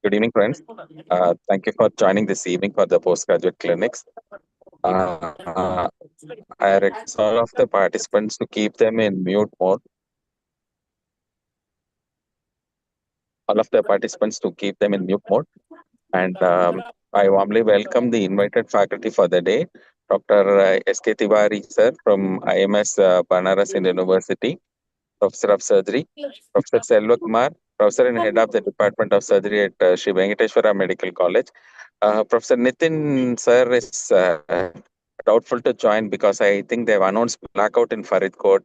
Good evening, friends. Thank you for joining this evening for the postgraduate clinics. I request all of the participants to keep them in mute mode. And I warmly welcome the invited faculty for the day, Dr. S.K. Tiwari, sir, from IMS Banaras Indian University, Professor of Surgery, Professor Selva Kumar, Professor and Head of the Department of Surgery at Sri Venkateshwara Medical College. Professor Nitin, sir, is doubtful to join because I think they've announced blackout in Faridkot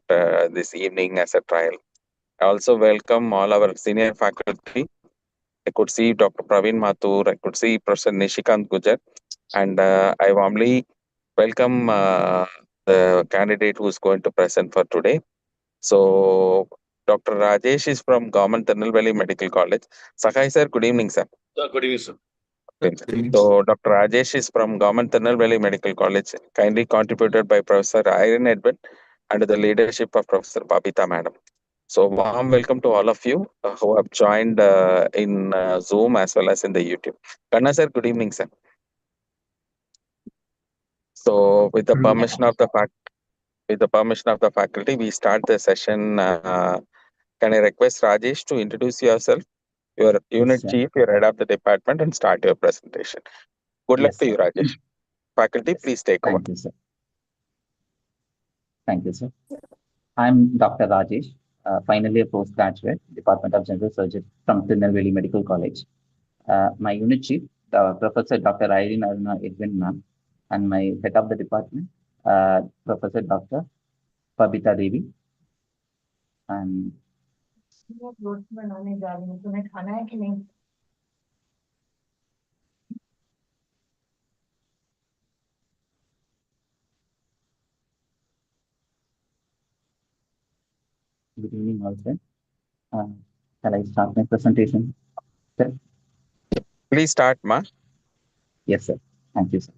this evening as a trial. I also welcome all our senior faculty. I could see Dr. Praveen Mathur, I could see Professor Nishikant Gujar, and I warmly welcome the candidate who is going to present for today. So, Dr. Rajesh is from Government Tirunelveli Medical College. Sakai sir, good evening, sir. Good evening, sir. So, Dr. Rajesh is from Government Tirunelveli Medical College, kindly contributed by Professor Irene Edwin under the leadership of Professor Babita Madam. So, warm welcome to all of you who have joined in Zoom as well as in the YouTube. Kanna sir, good evening, sir. So, with the permission of the faculty, we start the session. Can I request Rajesh to introduce yourself, your unit chief, your head of the department, and start your presentation? Good luck to you, Rajesh. Faculty, please take over. Thank you, sir. Thank you, sir. I'm Dr. Rajesh, finally a postgraduate, Department of General Surgery from Tirunelveli Medical College. My unit chief, Professor Dr. Irene Edwin ma'am, and my head of the department, Professor Dr. Babita Devi. And good evening, also. Shall I start my presentation, sir? Please start, ma. Yes, sir. Thank you, sir.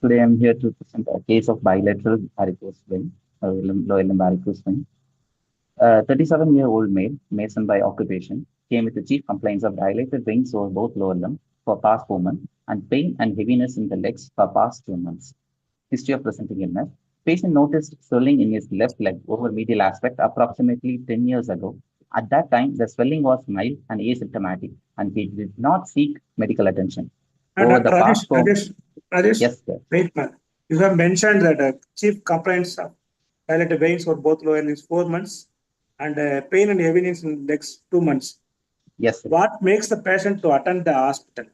Today I'm here to present a case of bilateral varicose vein, lower limb varicose vein. 37-year-old male, Mason by occupation, came with the chief complaints of dilated veins over both lower limb for past 4 months and pain and heaviness in the legs for past 2 months. History of presenting illness. Patient noticed swelling in his left leg over medial aspect approximately 10 years ago. At that time, the swelling was mild and asymptomatic, and he did not seek medical attention. Over the past Rajesh, yes, sir. Wait, man. You have mentioned that chief complaints of dilated veins for both lower limbs 4 months and pain and heaviness in legs 2 months. Yes, sir. What makes the patient to attend the hospital?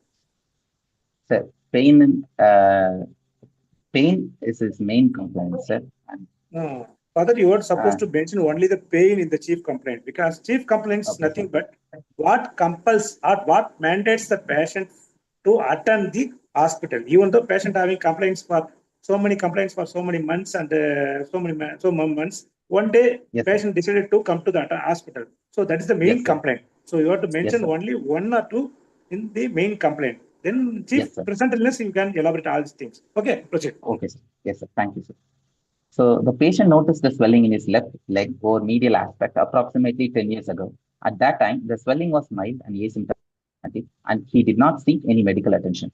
Sir, pain is his main complaint, sir. No. Father, you are supposed to mention only the pain in the chief complaint, because chief complaint is nothing but what compels or what mandates the patient to attend the hospital. Even though patient having complaints for so many months and so many months, one day patient decided to come to the hospital. So that is the main complaint. So you have to mention only 1 or 2 in the main complaint. Then chief present illness, you can elaborate all these things. Okay, proceed. Okay, sir. Yes, sir. Thank you, sir. So the patient noticed the swelling in his left leg or medial aspect approximately 10 years ago. At that time, the swelling was mild and asymptomatic, and he did not seek any medical attention.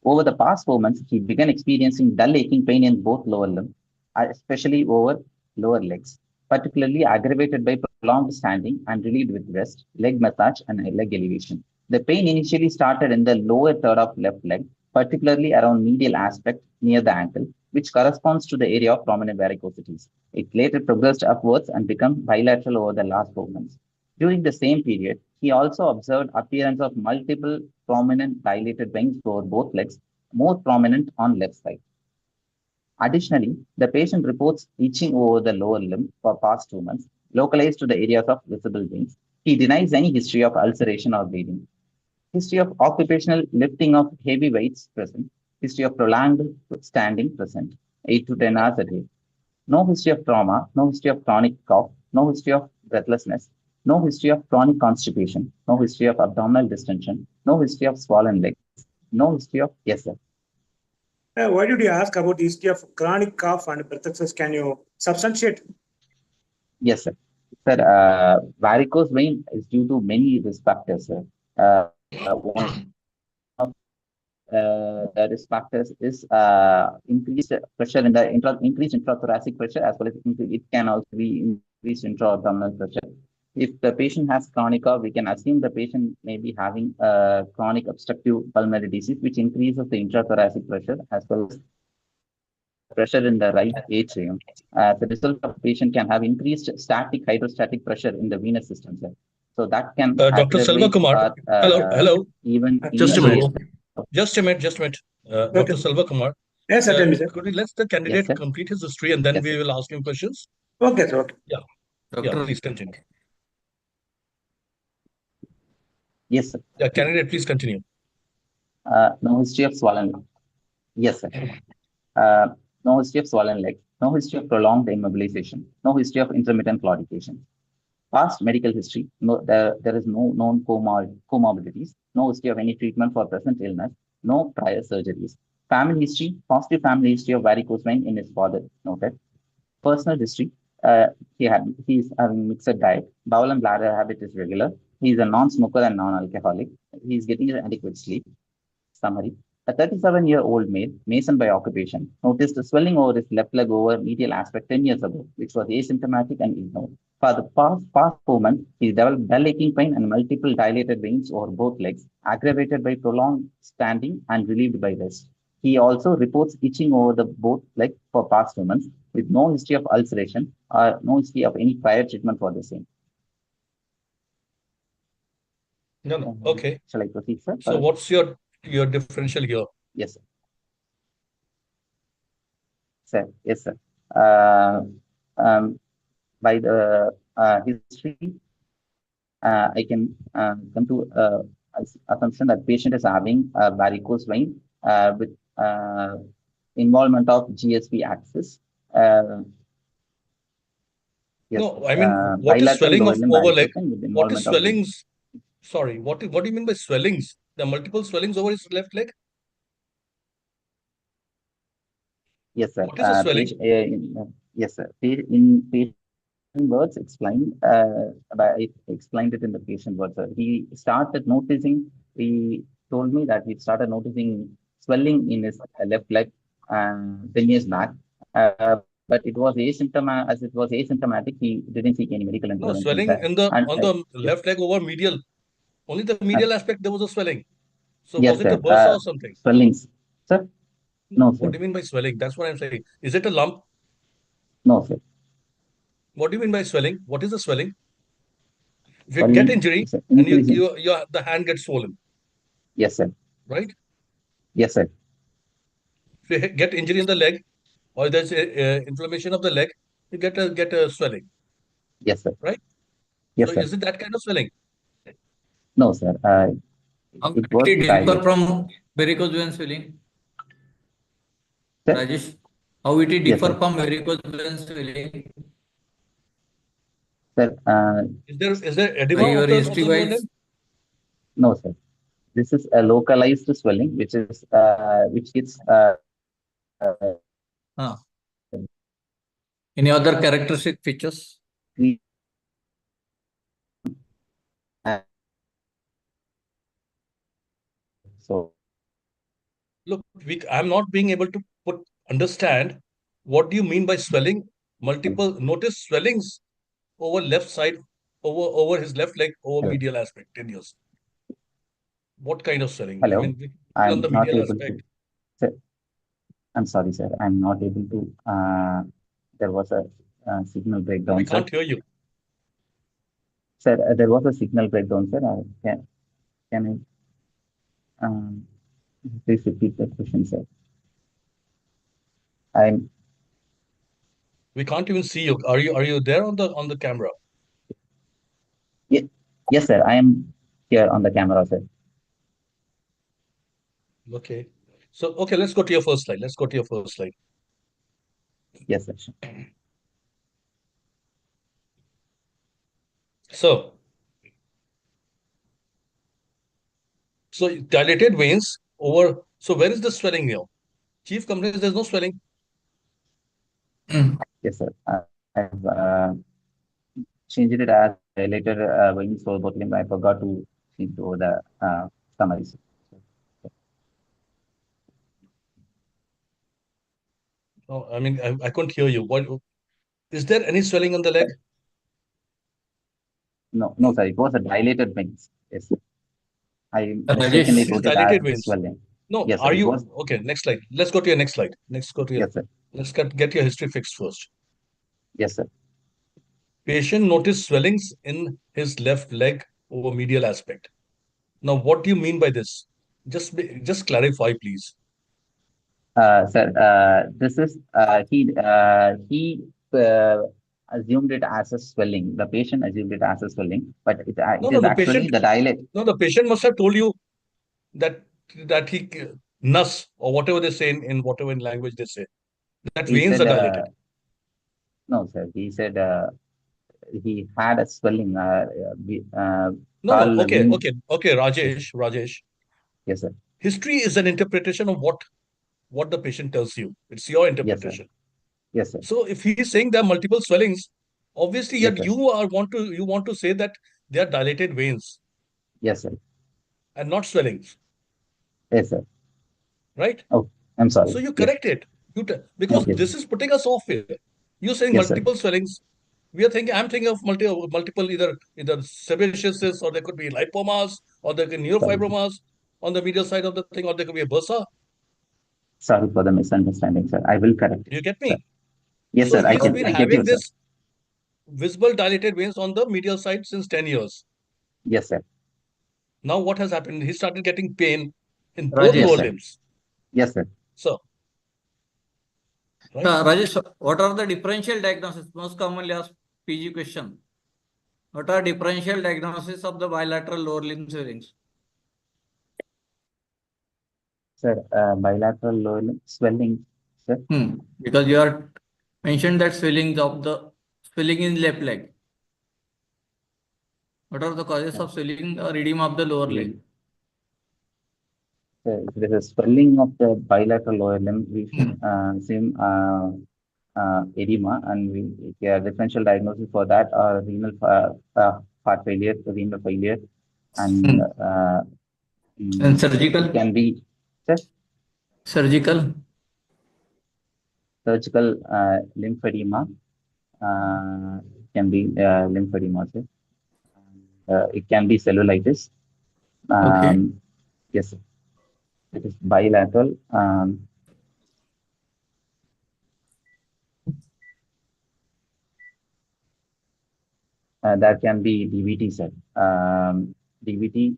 Over the past 4 months, he began experiencing dull aching pain in both lower limbs, especially over lower legs, particularly aggravated by prolonged standing and relieved with rest, leg massage, and leg elevation. The pain initially started in the lower third of left leg, particularly around medial aspect near the ankle, which corresponds to the area of prominent varicosities. It later progressed upwards and became bilateral over the last 4 months. During the same period, he also observed appearance of multiple prominent dilated veins over both legs, more prominent on left side. Additionally, the patient reports itching over the lower limb for past 2 months, localized to the areas of visible veins. He denies any history of ulceration or bleeding. History of occupational lifting of heavy weights present. History of prolonged standing present, 8 to 10 hours a day. No history of trauma, no history of chronic cough, no history of breathlessness, no history of chronic constipation, no history of abdominal distension, no history of swollen legs, no history of, yes, sir. Why did you ask about the history of chronic cough and breathlessness? Can you substantiate? Yes, sir. Sir, varicose vein is due to many risk factors, sir. One of the risk factors is increased pressure in the increased intrathoracic pressure, as well as it can also be increased intra-abdominal pressure. If the patient has chronic cough, we can assume the patient may be having chronic obstructive pulmonary disease, which increases the intrathoracic pressure as well as pressure in the right atrium. As a result of patient can have increased static hydrostatic pressure in the venous system, sir. So that can Dr. Selva aggravate Kumar, or hello. even Just a minute. initiate. Just a minute. Okay. Dr. Selva Kumar, Yes, certainly, sir. could we let the Yes, candidate sir. complete his history and then Yes, we sir. will ask him questions? Okay, sir. Okay. Yeah, please continue. Yes, sir. Yeah, candidate, please continue. No history of swollen leg. Yes, sir. Uh, no history of swollen leg. No history of prolonged immobilization. No history of intermittent claudication. Past medical history. No, there is no known comorbidities. No history of any treatment for present illness. No prior surgeries. Family history. Positive family history of varicose vein in his father. Noted. Personal history. He's having mixed diet. Bowel and bladder habit is regular. He's a non-smoker and non-alcoholic. He's getting adequate sleep. Summary. A 37-year-old male, Mason by occupation, noticed a swelling over his left leg over medial aspect 10 years ago, which was asymptomatic and ignored. For the past 4 months, he developed dull aching pain and multiple dilated veins over both legs, aggravated by prolonged standing and relieved by rest. He also reports itching over the both legs for past 2 months, with no history of ulceration or no history of any prior treatment for the same. No. Okay. Shall I proceed, sir? So what's your differential here? Yes, sir. Sir, yes, sir. Uh, by the history, I can come to assumption that patient is having varicose vein with involvement of GSP axis. Yes, No, I mean, what is bilateral swelling lower of limb overleg? varicose vein with What is involvement of GSP. swellings? Sorry, what do you mean by swellings? There are multiple swellings over his left leg? Yes, sir. What is a swelling? Yes, sir. In patient words explained, I explained it in the patient words. He started noticing, he told me that he started noticing swelling in his left leg 10 years back. But it was asymptomatic, as it was asymptomatic, he didn't seek any medical No, intervention, swelling sir. in the And on the yes, left leg over medial. Only the medial aspect there was a swelling. So was yes, it a sir. bursa or something? Swellings, sir? No, What sir. do you mean by swelling? That's what I'm saying. Is it a lump? No, sir. What do you mean by swelling? What is the swelling? If you get Swelling, injury sir. and Increasing. the hand gets swollen, Yes, sir. right? Yes, sir. If you get injury in the leg or there's inflammation of the leg, you get a swelling, Yes, sir. right? So Yes, sir. is it that kind of swelling? No, sir. How It it was differ dilate. from varicose vein swelling? Sir? Rajesh, how it Yes, differ sir. from varicose vein swelling Sir, Is there by edema your of history the lower wise? limb? no, sir. This is a localized swelling, which gets Huh. Any other characteristic features? so Look, I'm not being able to understand what do you mean by swelling? Multiple notice swellings over left side, over his left leg, over hello. medial aspect, 10 years. What kind of swelling? I Hello. mean, on I'm the not medial able to. aspect. Sir, I'm sorry, sir. I'm not able to. There was a signal No, we breakdown, sir. can't hear you. Sir, there was a signal breakdown, sir. Can I please repeat the question, sir? I'm We can't even see you. Are you there on the camera? yes, sir. I am here on the camera, sir. Okay. So okay, let's go to your first slide. Let's go to your first slide. Yes, sir. So dilated veins over. So where is the swelling here? Chief complaints, there's no swelling. Yes, sir. I've changed it as dilated veins over both limb. I forgot to change over the summary. Oh, I mean, I couldn't hear you. What is there any swelling on the leg? No, sir. It was a dilated veins. Yes, I Rajesh, mistakenly It is put it as dilated veins. swelling. No, Yes, sir. are It you was. okay? Next slide. Let's go to your next slide. Yes, sir. Let's get your history fixed first. Yes, sir. Patient noticed swellings in his left leg over medial aspect. Now, what do you mean by this? Just clarify, please. Sir, this is he assumed it as a swelling. The patient assumed it as a swelling, but No, it no, is the actually patient. the dilate. No, the patient must have told you that he nus or whatever they say in whatever in language they say that He veins are said, dilated. no, sir. He said he had a swelling. No, no. Called Okay, vein. okay, okay. Yes, Rajesh. yes, sir. History is an interpretation of what the patient tells you. It's your Yes, sir. interpretation. Yes, sir. So if he's saying there are multiple swellings, obviously Yes, yet sir. you want to say that they are dilated veins Yes, sir. and not swellings, Yes, sir. right? Oh, I'm sorry. So you Yes. correct it. Because Okay. this is putting us off here. You're saying Yes, sir. multiple swellings. I'm thinking of multiple either sebaceous cysts, or there could be lipomas, or there could be Sorry. neurofibromas on the medial side of the thing, or there could be a bursa. Sorry for the misunderstanding, sir. I will correct it, You get sir. me? Yes, So sir. he's been I get you, having sir. this visible dilated veins on the medial side since 10 years. Yes, sir. Now what has happened? He started getting pain in both Yes, lower Rajesh. sir. limbs. Yes, sir. So, right? Rajesh, what are the differential diagnosis? Most commonly asked PG question. What are differential diagnosis of the bilateral lower limb swellings? Sir, bilateral lower limb swelling, sir. Because you are mentioned that swelling in left leg. What are the causes of swelling or edema of the lower leg? There is a swelling of the bilateral lower limb. We should same edema, and differential diagnosis for that are renal heart failure, renal failure, and And it surgical? can be, sir, Surgical? surgical lymphedema. Can be lymphedema, sir. It can be cellulitis. Okay. Yes, sir. It is bilateral. That can be DVT, sir. DVT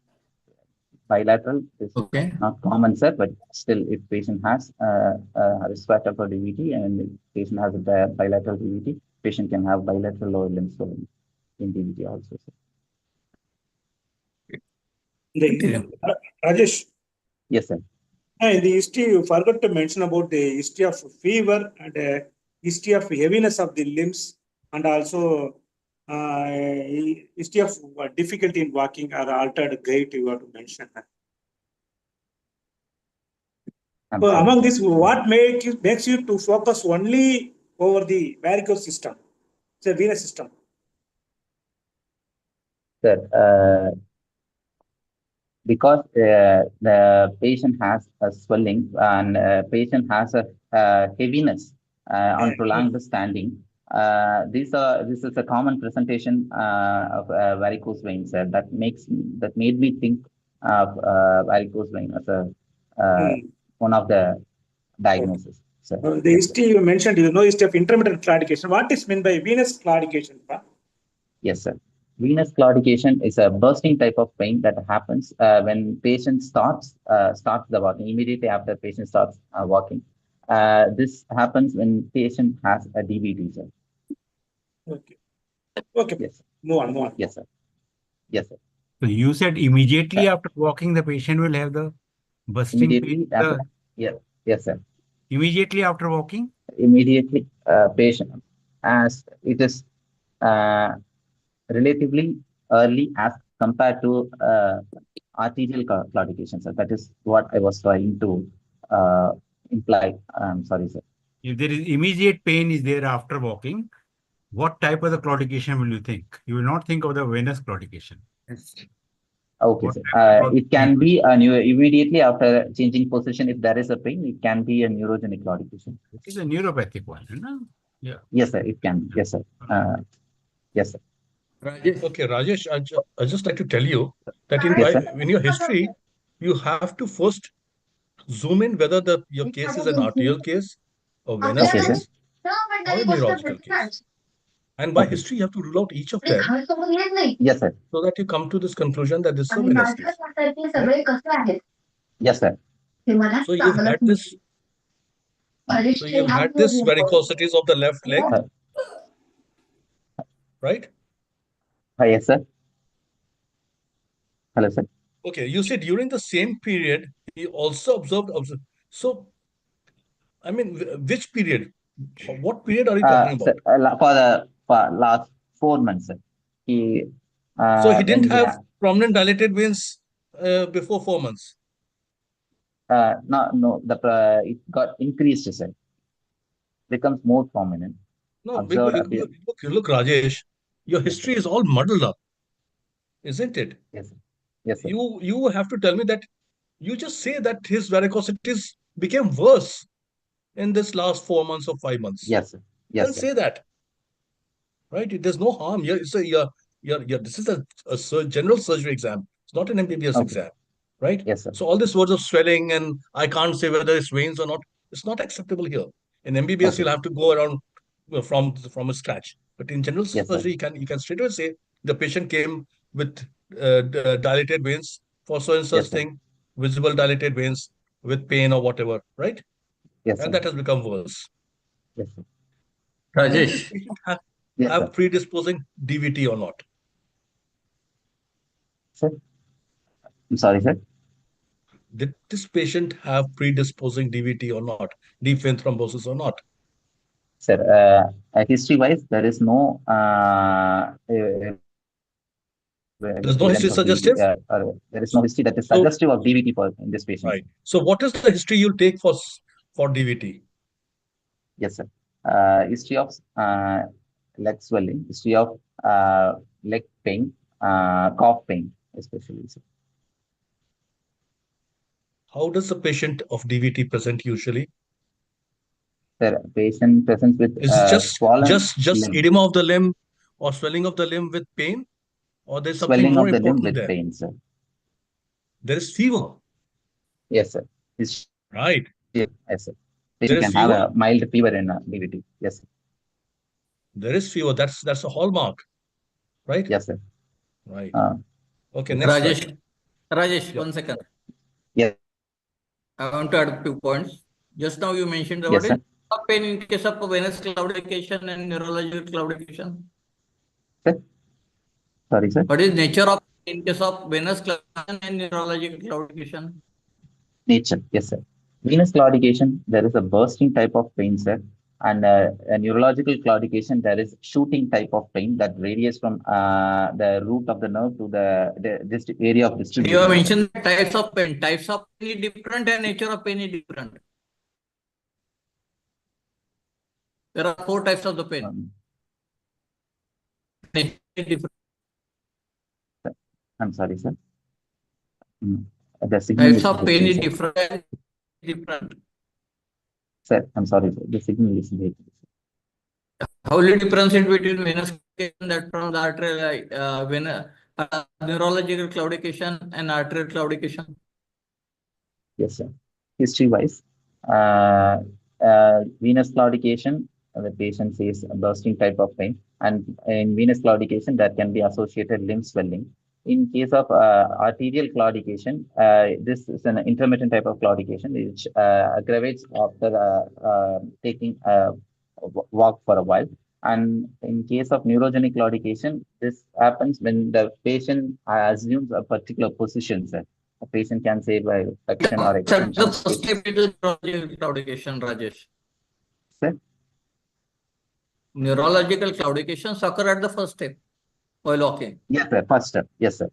bilateral is Okay. not common, sir, but still, if patient has a risk factor for DVT and if patient has a bilateral DVT, patient can have bilateral lower limb swelling in DVT also, sir. Continue. Rajesh, Yes, sir. in the history, you forgot to mention about the history of fever and history of heaviness of the limbs, and also history of difficulty in walking or altered gait. You have to mention. I'm So sorry. among this, what makes you to focus only over the varicose system, the venous system? Sir, because the patient has a swelling and patient has a heaviness on prolonged standing. This is a common presentation of varicose veins, sir. That made me think of varicose vein as a one of the diagnoses, sir. The Yes, sir. history you mentioned, history of intermittent claudication. What is meant by venous claudication? Yes, sir. Venous claudication is a bursting type of pain that happens when patient starts the walking immediately after patient starts walking. This happens when patient has a DVT, sir. Okay. Okay. Yes, sir. Move on. Yes, sir. Yes, sir. So you said immediately after walking, the patient will have the bursting pain. Immediately after, yes, sir. Immediately after walking? Immediately, patient, as it is relatively early as compared to arterial claudication, sir. That is what I was trying to imply. Sorry, sir. If there is immediate pain is there after walking, what type of the claudication will you think? You will not think of the venous claudication. Okay, What sir. type of It can claudication? be a new immediately after changing position. If there is a pain, it can be a neurogenic claudication. It is a neuropathic one, you know? Yeah. Yes, sir. It can. Yes, sir. Yes, sir. Rajesh. Okay, Rajesh, I just like to tell you that Yes, sir. in your history, you have to first zoom in whether your case is an arterial case, a venous Okay, sir. case, or a neurological case. And by Okay. history, you have to rule out each of them Yes, sir. so that you come to this conclusion that this is a venous case. Right? Yes, sir. So you've had this varicosities of the left leg, right? Yes, sir. Hello, sir. Okay, you said during the same period, he also observed. So, I mean, which period? What period are you talking Sir, about? for last 4 months, sir. He So he when didn't we have have prominent dilated veins before 4 months. no it got increased, sir. Becomes more prominent. No, Observed appear. look, Rajesh, your Yes, sir. history is all muddled up, isn't it? Yes, sir. Yes, sir. You have to tell me that you just say that his varicosities became worse in this last 4 months or 5 months. Yes, sir. Then Yes, sir. say that, right? There's no harm. This is a general surgery exam. It's not an MBBS Okay. exam, right? Yes, sir. So all these words of swelling and I can't say whether it's veins or not, it's not acceptable here. In MBBS, Okay. you'll have to go around from a scratch. But in general Yes, sir. surgery, you can straight away say the patient came with dilated veins for so and such Yes, sir. thing, visible dilated veins with pain or whatever, right? Yes, And sir. that has become worse. Yes, sir. Did this Rajesh. patient Yes, sir. have predisposing DVT or not? Sir. I'm sorry, sir. Did this patient have predisposing DVT or not? Deep vein thrombosis or not? Sir, history-wise, there is no There's no evidence history of DVT. suggestive. There is no history that is So suggestive of DVT in this patient. right. So what is the history you'll take for DVT? Yes, sir. History of leg swelling, history of leg pain, cough pain, especially. Sir. How does the patient of DVT present usually? Sir, patient presents with Is it swollen just limb, edema of the limb or swelling of the limb with pain, or there's something swelling more of the limb important with there? pain, sir. There is fever, Yes, sir. History, right? yes, sir. There Patient is can have fever. a mild fever in DVT. Yes, sir. There is fever. That's a hallmark, right? Yes, sir. Right. Uh, Okay. yes, Next sir. slide. Rajesh, Yeah. 1 second. Yes, I want to add a few points. Just now you mentioned yes, what sir. is pain in case of venous claudication and neurological claudication. Sir? Sorry, sir. What is nature of in case of venous claudication and neurological claudication? Nature, yes, sir. Venous claudication, there is a bursting type of pain, sir. And a neurological claudication, there is shooting type of pain that radiates from the root of the nerve to the area of You have distribution. Sir. mentioned types of pain. Types of pain is different and nature of pain is different. There are 4 types of the pain. Nature is different. I'm sorry, sir. The signal Types is of pain is breaking, sir. different. Sir, I'm sorry, sir. The signal is breaking. How will you differentiate between venous claudication that from the arterial neurological claudication and arterial claudication? Yes, sir. History-wise, venous claudication, the patient says a bursting type of pain, and in venous claudication, that can be associated limb swelling. In case of arterial claudication, this is an intermittent type of claudication which aggravates after taking a walk for a while. And in case of neurogenic claudication, this happens when the patient assumes a particular position, sir. A patient can say by flexion or The extension. first step is neurological claudication, Rajesh. Sir? Neurological claudications occur at the first step while walking. Yes, sir. First step. Yes, sir.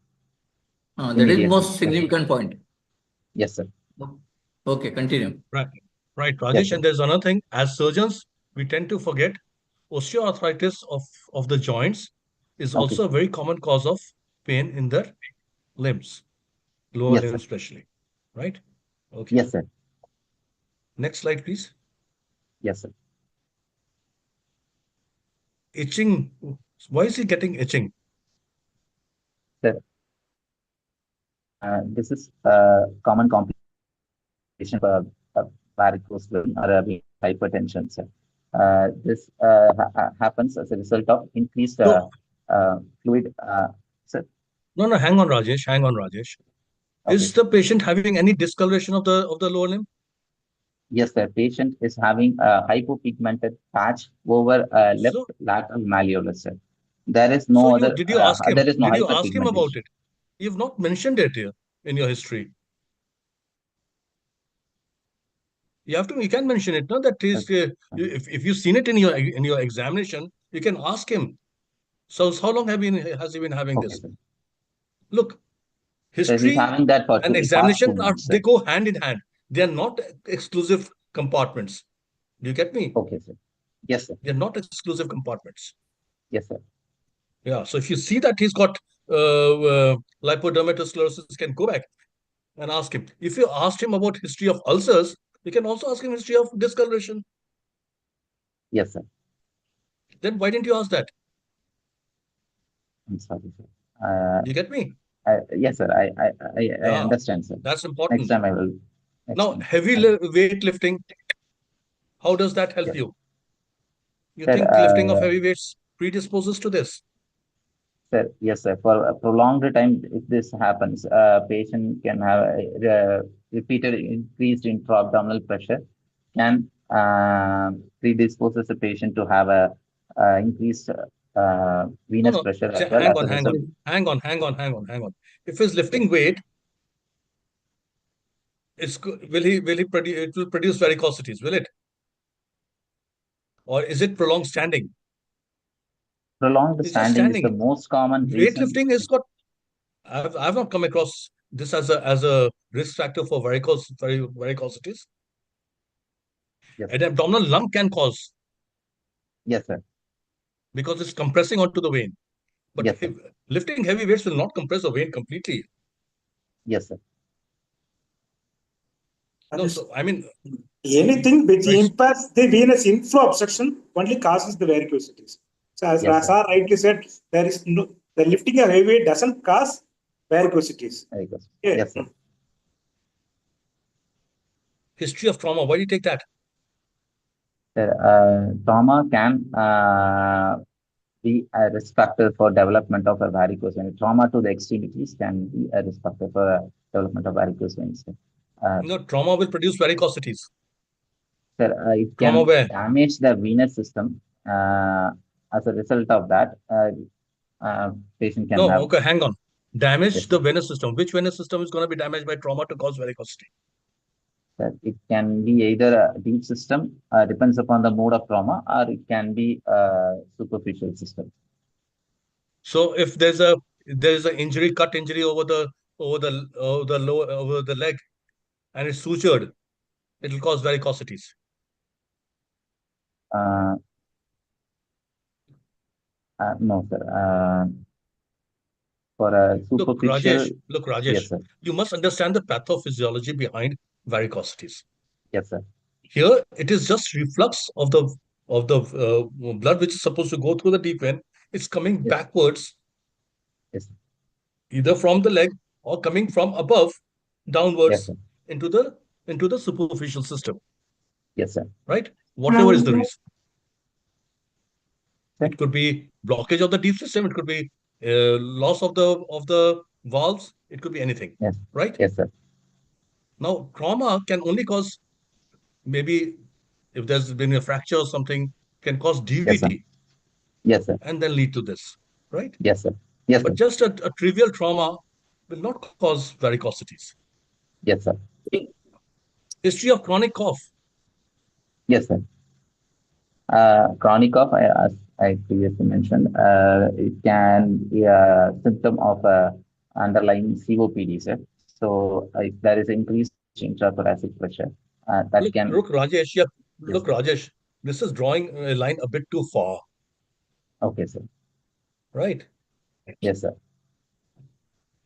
That is Immediately. most significant point. Yes, sir. Okay, continue. Right, Rajesh. Yes, sir. And there's another thing. As surgeons, we tend to forget osteoarthritis of the joints is Okay. also a very common cause of pain in the limbs, lower Yes, sir. limbs especially, right? Okay. Yes, sir. Next slide, please. Yes, sir. Itching. Why is he getting itching? Sir, this is common complication of varicose vein or hypertension, sir. This happens as a result of increased No, fluid. Sir, no, hang on, Rajesh. Hang on, Rajesh. okay, Is sir. the patient having any discoloration of the lower limb? Yes, the patient is having a hypopigmented patch over left So, lateral malleolus, sir. There is so no you other, did you ask him? there is no Did you ask him about hyperpigmentation. it? You've not mentioned it here in your history. You can mention it, no? That is, if you've seen it in your examination, you can ask him. So how long has he been having Okay, this? sir. Look, So he's history having that for and past examination 2 months, they sir. go hand in hand. They are not exclusive compartments. Do you get me? Okay, sir. Yes, sir. They're not exclusive compartments. Yes, sir. Yeah. So if you see that he's got lipodermatosclerosis, can go back and ask him. If you asked him about history of ulcers, you can also ask him history of discoloration. Yes, sir. Then why didn't you ask that? I'm sorry, sir. Do you get me? Yes, sir. I Yeah, understand, sir. that's Next important. time I will. Next Now, time. heavy weight lifting, how does that help Yes, you? You sir. think lifting of heavy weights predisposes to this? Sir, yes, sir. For a prolonged time, if this happens, patient can have repeated increased intra-abdominal pressure, can predisposes the patient to have a increased No, venous no. pressure as well Hang as on, a result. hang on. If he's Yes, lifting weight, will he produce it will produce varicosities, will it? Or is it prolonged standing? prolonged It's just standing is the standing. most common reason. Weightlifting has got I've not come across this as a risk factor for varicosities. Yes, An abdominal lump can cause yes, sir. because it's compressing onto the vein. But Yes, sir. lifting heavy weights will not compress the vein completely. Yes, sir. No, so I mean, anything which right? impacts the venous inflow obstruction only causes the varicosities. So as Yes, sir. Rasa rightly said, there is no the lifting of heavy weight doesn't cause varicosities. Very good. Yeah. Yes, sir. History of trauma. Why do you take that? Sir, trauma can be a risk factor for development of a varicose vein. Trauma to the extremities can be a risk factor for development of varicose veins. No, trauma will produce varicosities. Sir, it Trauma can where? damage the venous system. As a result of that, patient can No, have. okay, hang on. Damage Yes, the sir. venous system. Which venous system is going to be damaged by trauma to cause varicosity? Sir, it can be either a deep system, depends upon the mode of trauma, or it can be a superficial system. So if there's an injury, cut injury over the leg, and it's sutured, it will cause varicosities. Uh, no, sir. For a superficial, Look, yes, Rajesh, sir. you must understand the pathophysiology behind varicosities. Yes, sir. Here, it is just reflux of the blood which is supposed to go through the deep vein. It's coming Yes, backwards, yes, either from the leg or coming from above yes, downwards sir. into the superficial system, Yes, sir. right? Whatever is the reason. Sir? It could be blockage of the deep system. It could be loss of the valves. It could be anything, Yes, right? yes, sir. Now, trauma can only cause maybe if there's been a fracture or something, can cause Yes, sir. DVT Yes, sir. and then lead to this, right? Yes, sir. Yes, But sir. just a trivial trauma will not cause varicosities. Yes, sir. History of chronic cough. Yes, sir. Chronic cough, as I previously mentioned, it can be a symptom of underlying COPD, sir. So if there is increased intrathoracic pressure, that can, Look, Rajesh. Yeah, yes, look, Rajesh. this is drawing a line a bit too far, Okay, sir. right? Yes, sir.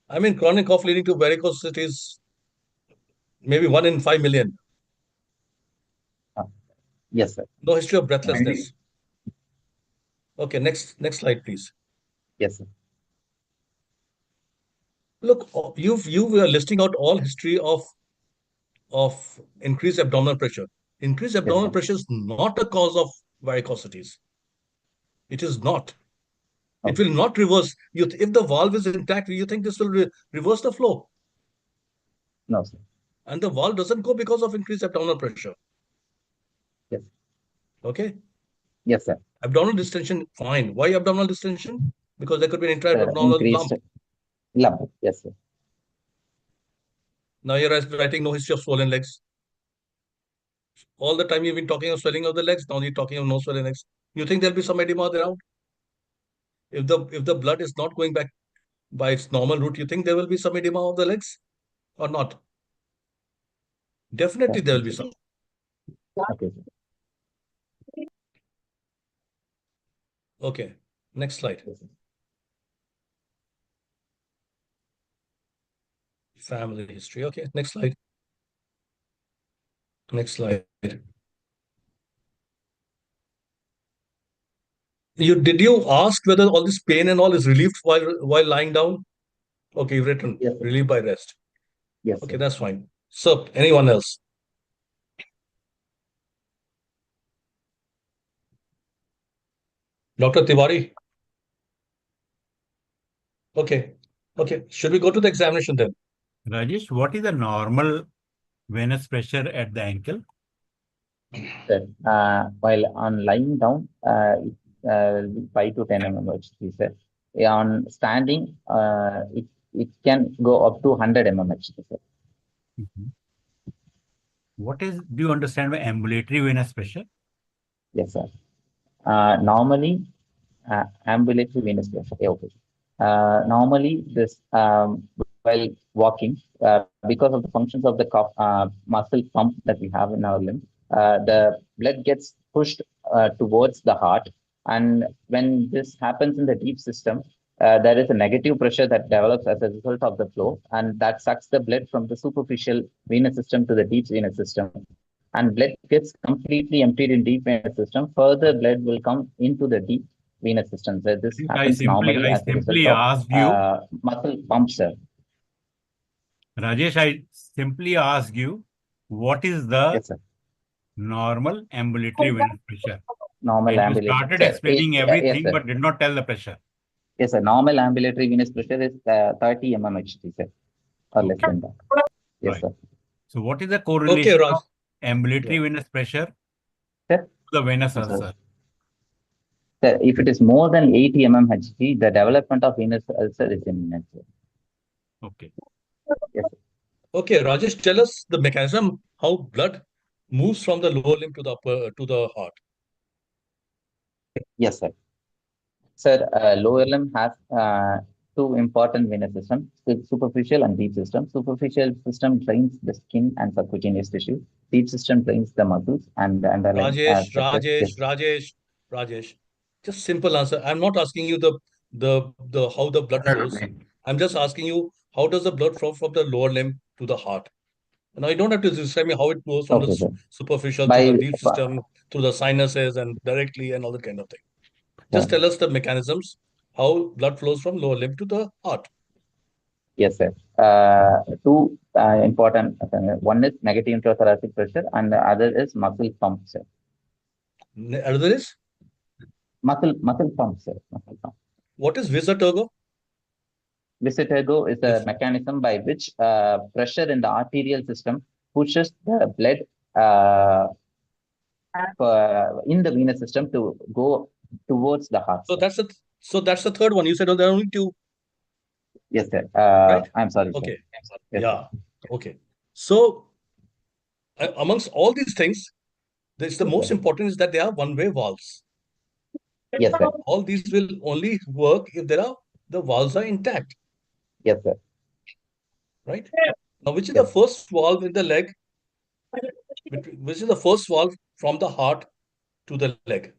I mean, chronic cough leading to varicose is maybe 1 in 5 million. Uh, yes, sir. No history of breathlessness. Okay, next slide, please. Yes, sir. Look, you were listing out all history of increased abdominal pressure. Increased Yes, abdominal sir. pressure is not a cause of varicosities. It is not. It Okay. will not reverse. If the valve is intact, you think this will reverse the flow? No, sir. And the valve doesn't go because of increased abdominal pressure. Yes. Okay. Yes, sir. Abdominal distension, fine. Why abdominal distension? Because there could be an intra-abdominal Increased lump. lump. Yes, sir. Now you're writing no history of swollen legs. All the time you've been talking of swelling of the legs. Now you're talking of no swollen legs. You think there'll be some edema around? If the blood is not going back by its normal route, you think there will be some edema of the legs or not? Definitely there will be some. Okay, sir. Okay. Next slide. Yes, sir. Family history. Okay. Next slide. Next slide. Did you ask whether all this pain and all is relieved while lying down? Okay, you've written Yes, sir. relieved by rest. Yes, Okay, sir. that's fine. So, anyone else? Dr. Tiwari? Okay. Okay. Should we go to the examination then? Rajesh, what is the normal venous pressure at the ankle? Sir, while on lying down, it will be 5 to 10 mm Hg, sir. On standing, it can go up to 100 mm Hg, sir. Mhm. Do you understand by ambulatory venous pressure? Yes, sir. Normally, ambulatory venous pressure. Yeah, okay. Normally, this while walking, because of the functions of the muscle pump that we have in our limb, the blood gets pushed towards the heart, and when this happens in the deep system, there is a negative pressure that develops as a result of the flow, and that sucks the blood from the superficial venous system to the deep venous system, and blood gets completely emptied in deep venous system. Further blood will come into the deep venous system. So this happens normally I as a result simply of asked you, muscle pump, sir. Rajesh, I simply asked you, what is the Yes, sir. normal ambulatory venous pressure? Normal And you ambulatory, started sir. explaining Yes, everything, sir. but did not tell the pressure. Yes, sir. Normal ambulatory venous pressure is 30 mmHg, sir, or less Okay, than that. Yes, right. sir. So what is the Okay, correlation Raj. of ambulatory Yeah. venous pressure Sir, to the venous yes, sir. ulcer? Sir, if it is more than 80 mmHg, the development of venous ulcer is imminent, sir. Okay. Yes, sir. Okay, Rajesh, tell us the mechanism how blood moves from the lower limb to the upper to the heart. Yes, sir. Sir, lower limb has two important venous systems, superficial and deep system. Superficial system drains the skin and subcutaneous tissue. Deep system drains the muscles and the underlying Rajesh, structures. Rajesh, Yes. Rajesh, Rajesh. Just simple answer. I'm not asking you the how the blood flows. I'm just asking you how does the blood flow from the lower limb to the heart? Now you don't have to describe me how it flows from the Okay, sir. superficial through the By deep system, through the sinuses and directly and all that kind of thing. Just sir. tell us the mechanisms, how blood flows from lower limb to the heart. Yes, sir. Two important. One is negative intrathoracic pressure, and the other is muscle pump, sir. Another is, Muscle pump, sir. Muscle pump. what is visa turgo? Visitago is a If mechanism by which pressure in the arterial system pushes the blood uh, in the venous system to go towards the heart, so sir. that's the third one. You said, oh, there are only two, Yes, sir. right? I'm sorry, sir. Okay. Yes, Yeah. sir. Okay. So amongst all these things, the Yes, most sir. important is that they are one-way valves. Yes, sir. All these will only work if the valves are intact, Yes, sir. right? Now, which is the Yes. first valve in the leg? Which is the first valve from the heart to the leg?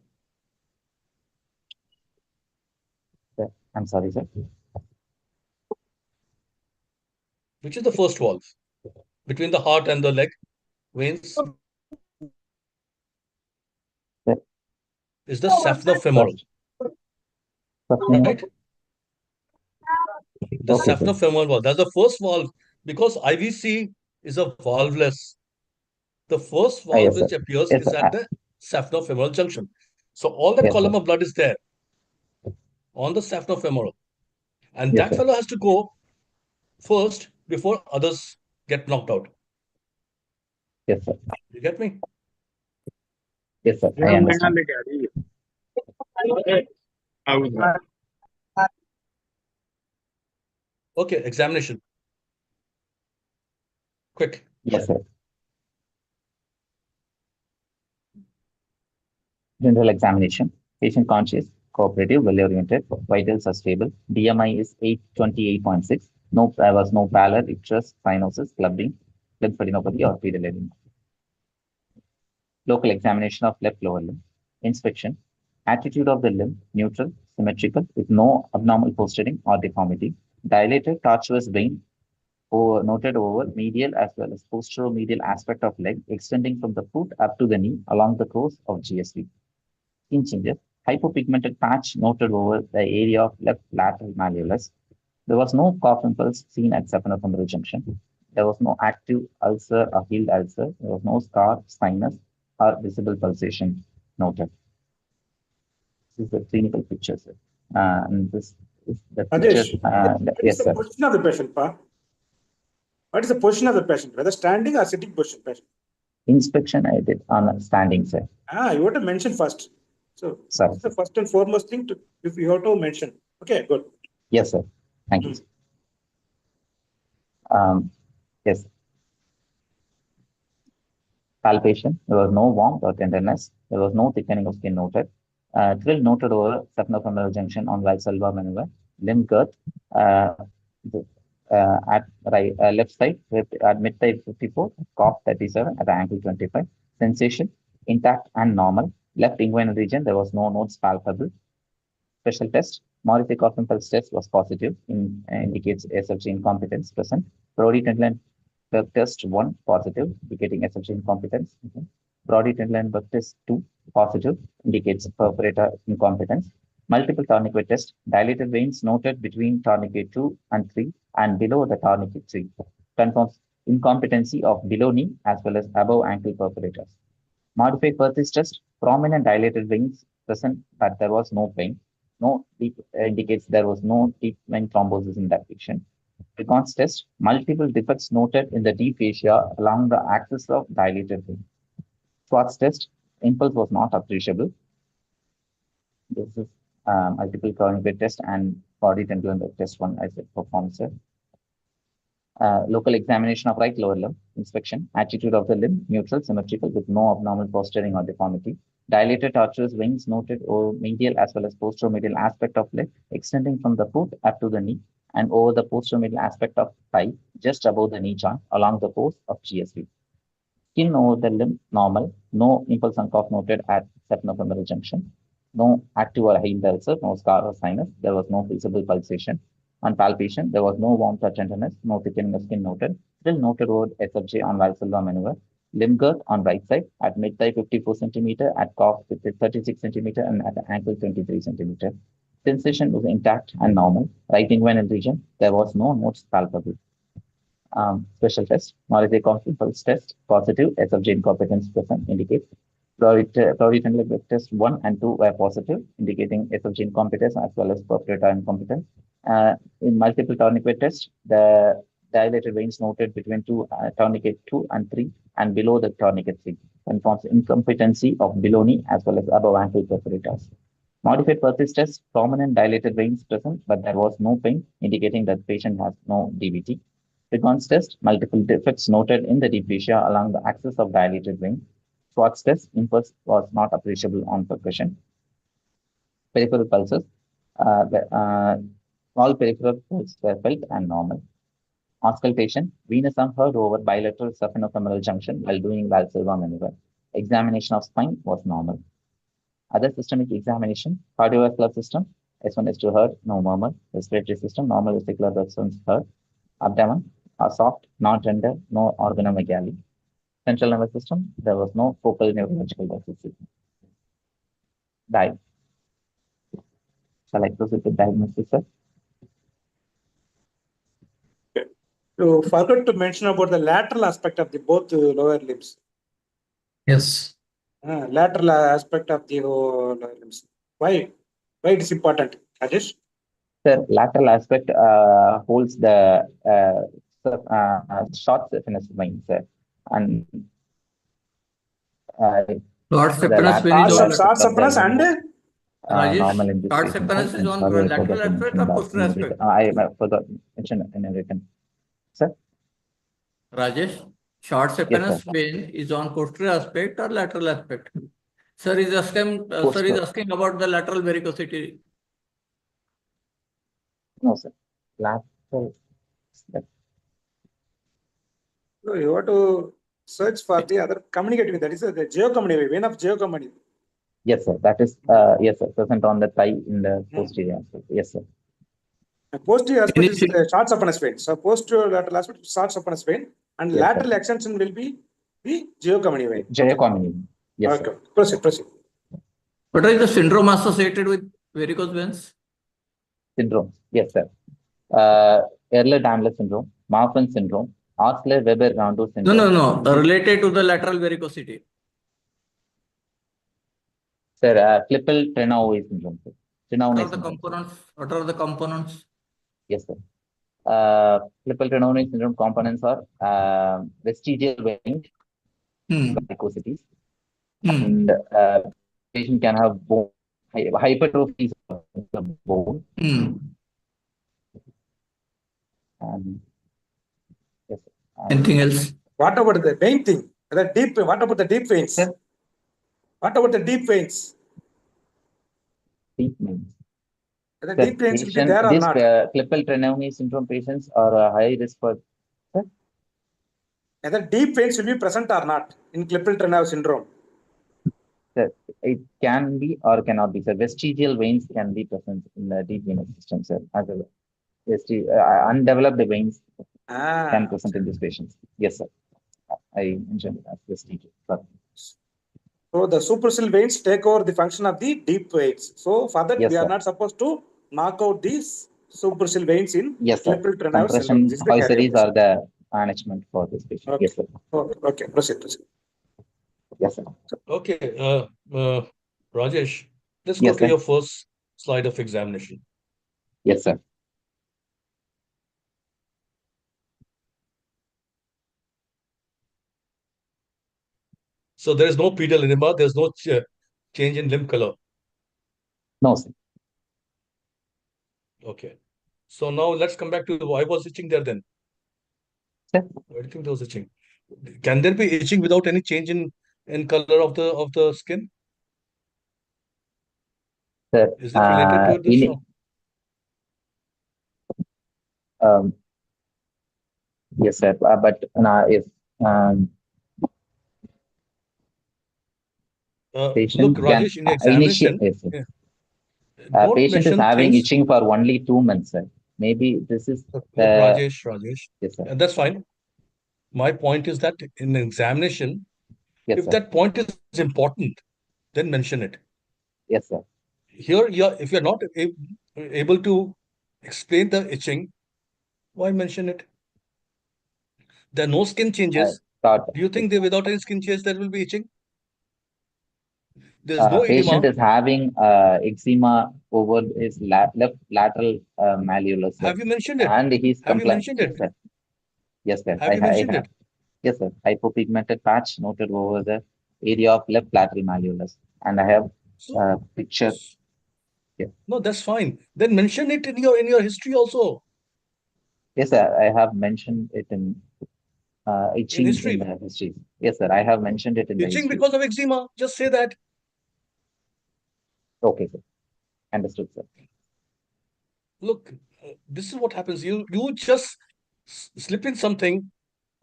I'm sorry, sir. Which is the first valve between the heart and the leg veins? Sir, Is the saphenous femoral, first, first right? The okay, sir. saphenous femoral valve. That's the first valve because IVC is a valveless. The first valve Yes, sir. which appears Yes, is sir. at the saphenous-femoral junction. So all that Yes, sir. column of blood is there on the saphenous-femoral, and Yes, that sir. fellow has to go first before others get knocked out. Yes, sir. You get me? Yes, sir. I understand. Okay, examination. Quick. Yes, sir. General examination. Patient conscious, cooperative, well-oriented, vitals are stable. BMI is 828.6. No, there was no pallor, icterus, cyanosis, clubbing, lymphadenopathy, or pedal edema. Local examination of left lower limb. Inspection. Attitude of the limb, neutral, symmetrical, with no abnormal posturing or deformity. Dilated tortuous vein noted over medial as well as posteromedial aspect of leg extending from the foot up to the knee along the course of GSV. Skin changes. Hypopigmented patch noted over the area of left lateral malleolus. There was no cough impulse seen at saphenofemoral junction. There was no active ulcer or healed ulcer. There was no scar, sinus, or visible pulsation noted. This is the clinical picture, sir. And this is the picture. Rajesh, what is Yes, the sir. position of the patient, Pa? What is the position of the patient, whether standing or sitting position patient? Inspection I did on standing, sir. You want to mention first. So Sorry, this is the sir. first and foremost thing to if you have to mention. Okay, good. Yes, sir. Thank you, sir. Yes. Palpation. There was no warmth or tenderness. There was no thickening of skin noted. Thrill noted over saphenofemoral junction on valsalva maneuver. Limb girth at right left side at mid thigh 54, cough 37 at the ankle 25. Sensation intact and normal. Left inguinal region there was no nodes palpable. Special test. Morphic cough impulse test was positive. Indicates SFG incompetence present. Brody test 1 positive, indicating SFG incompetence. Brody test 2 positive, indicates perforator incompetence. Multiple tourniquet test. Dilated veins noted between tourniquet 2 and 3 and below the tourniquet 3. Confirms incompetency of below knee as well as above ankle perforators. Modified Perthes test. Prominent dilated veins present, but there was no pain. No deep indicates there was no deep vein thrombosis in that patient. Varicose test. Multiple defects noted in the deep fascia along the axis of dilated vein. Schwartz test. Impulse was not appreciable. This is multiple tourniquet test and body temporal test 1 as it performs. Local examination of right lower limb, inspection, attitude of the limb, neutral, symmetrical with no abnormal posturing or deformity. Dilated tortuous veins noted over medial as well as posteromedial aspect of leg, extending from the foot up to the knee and over the posteromedial aspect of thigh, just above the knee joint, along the course of GSV. Skin over the limb, normal. No impulse and cough noted at saphenofemoral junction. No active or healed ulcer, no scar or sinus. There was no visible pulsation. On palpation, there was no warmth or tenderness, no thickening of skin noted. Still noted over SFJ on valsalva maneuver. Limb girth on right side at mid thigh 54 centimeter, at calf 36 centimeter, and at ankle 23 centimeter. Sensation was intact and normal. Right inguinal region, there was no nodes palpable. Special test, Morrissey pulse test, positive, SFJ incompetence present, indicates. Pluripotent test 1 and 2 were positive, indicating SFJ incompetence as well as perforator incompetence. In multiple tourniquet tests, the dilated veins noted between tourniquet 2 and 3 and below the tourniquet 3 confirms incompetency of below knee as well as above ankle perforators. Modified Perthes test, prominent dilated veins present, but there was no pain, indicating that the patient has no DVT. Varicose test, multiple defects noted in the deep fascia along the axis of dilated vein. Schwartz test, impulse was not appreciable on percussion. Peripheral pulses, all peripheral pulses were felt and normal. Auscultation, venous unheard over bilateral saphenofemoral junction while doing valsalva maneuver. Examination of spine was normal. Other systemic examination, cardiovascular system, S1, S2 heard, no murmur. Respiratory system, normal vesicular response heard. Abdomen, soft, non-tender, no organomegaly. Central nervous system, there was no focal neurological deficit. Dive. Shall I proceed with diagnosis, sir? You forgot to mention about the lateral aspect of the both lower limbs. Yes. Lateral aspect of the lower limbs. Why? Why it is important, Rajesh? Sir, lateral aspect holds the short saphenous vein, sir, and Short the saphenous vein is lateral on aspect of the saphenous limb, and normal Rajesh. in this Short patient. saphenous is on Sorry, I forgot lateral to aspect mention or that posterior in aspect. written. I forgot to mention in a written. Sir? Rajesh, short Yes, sir. saphenous vein is on posterior aspect or lateral aspect. Sir is asking about the lateral varicosity. No, sir. Lateral. So you have to search for the other communicating. That is the geocommuni, vein of geocommuni. Yes, sir. That is yes, sir. Present on the thigh in the posterior aspect. Yes, sir. The posterior aspect is the short saphenous vein. So posterior lateral aspect is short saphenous vein, and Yes, lateral sir. extension will be the geocommuni vein. Geocommuni. Yes, Okay. sir. Proceed. What is the syndrome associated with varicose veins? Syndrome. Yes, sir. Ehlers-Danlos syndrome, Marfan syndrome, Osler-Weber-Rondo syndrome. No. Related to the lateral varicosity. Sir, Klippel-Trenaunay syndrome. Sir. What are the components? Yes, sir. Klippel-Trenaunay syndrome components are vestigial vein, varicosities, and patient can have bone hypertrophy of the bone. Yes, Anything else? What about the vein thing? What about the deep veins? Sir? What about the deep veins? Deep veins. The deep veins will be there or this not? Klippel-Trenaunay syndrome patients are high risk for. Sir? Whether deep veins will be present or not in Klippel-Trenaunay syndrome? Sir, it can be or cannot be. Sir, vestigial veins can be present in the deep venous system, sir. As well. Undeveloped veins can present in these patients. Yes, sir. I mentioned it as vestigial. Sorry. So the superciliary veins take over the function of the deep veins. So for that, we are not supposed to knock out these superciliary veins in Klippel-Trenaunay syndrome. This is the Compression are the management for this patient. Okay. Yes, sir. Okay. Proceed. Yes, sir. Okay, Rajesh, let's Yes, go to sir. your first slide of examination. Yes, sir. So there is no pedal edema, there's no change in limb color. No, sir. Okay. So now let's come back to why was itching there then? Sir? Why do you think there was itching? Can there be itching without any change in color of the skin? Sir, Is it related to this? yes, sir. But if patient look, Rajesh, in the examination, don't patient is having things, itching for only 2 months, sir. Maybe this is look, Rajesh. Yes, sir. That's fine. My point is that in the examination, yes, if sir. that point is important, then mention it. Yes, sir. Here, if you're not able to explain the itching, why mention it? There are no skin changes. Do you think that without any skin change, there will be itching? There's no patient edema. is having eczema over his left lateral malleolus. Have you mentioned it? And he's Have you mentioned it? Yes, sir. Yes, sir. Have you mentioned it? Yes, sir. Hypopigmented patch noted over the area of left lateral malleolus. And I have picture. Yeah. No, that's fine. Then mention it in your history also. Yes, sir. I have mentioned it in itching in the history. Yes, sir. I have mentioned it in the history. Itching because of eczema. Just say that. Okay, sir. Understood, sir. Look, this is what happens. You just slip in something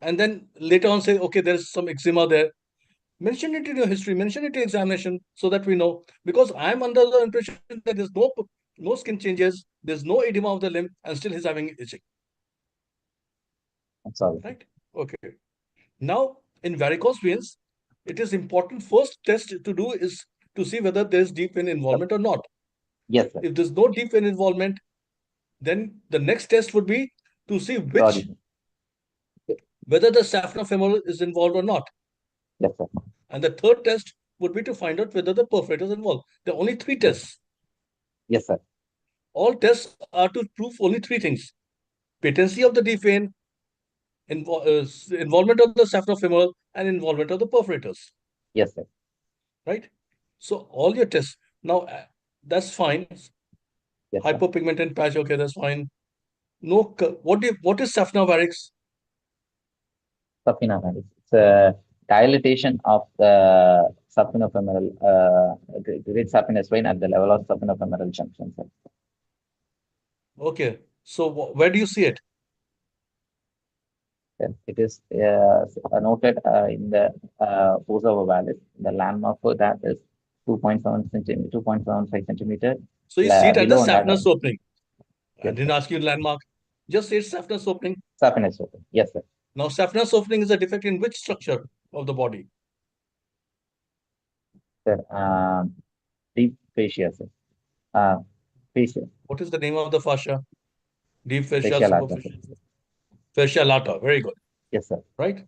and then later on say, okay, there's some eczema there. Mention it in your history, mention it in examination so that we know. Because I'm under the impression that there's no skin changes, there's no edema of the limb, and still he's having itching. I'm sorry. Right? Okay. Now, in varicose veins, it is important first test to do is to see whether there is deep vein involvement or not. Yes, sir. If there's no deep vein involvement, then the next test would be to see whether the saphenous femoral is involved or not. Yes, sir. And the third test would be to find out whether the perforator is involved. There are only 3 tests. Yes, sir. All tests are to prove only 3 things: patency of the deep vein, involvement of the saphenous femoral, and involvement of the perforators. Yes, sir. Right? So all your tests. Now, that's fine. Yes, sir. Hypopigmented patch, okay, that's fine. No, what is saphenous varix? Saphenous varix. It's a dilatation of the saphenofemoral, great saphenous vein at the level of saphenofemoral junction, sir. Okay, so where do you see it? Yes, it is noted in the fossa ovalis. The landmark for that is 2.7 centimeter, 2.75 centimeter. So you see it at the below and saphenous opening. I Yes, didn't sir. ask you landmark. Just say it's saphenous opening. Saphenous opening. Yes, sir. Now, saphenous opening is a defect in which structure of the body? Sir, deep fascia, sir. Fascia. What is the name of the fascia? Deep fascia, Fascia lata, sir. superficial. Fascia lata. Very good. Yes, sir. Right?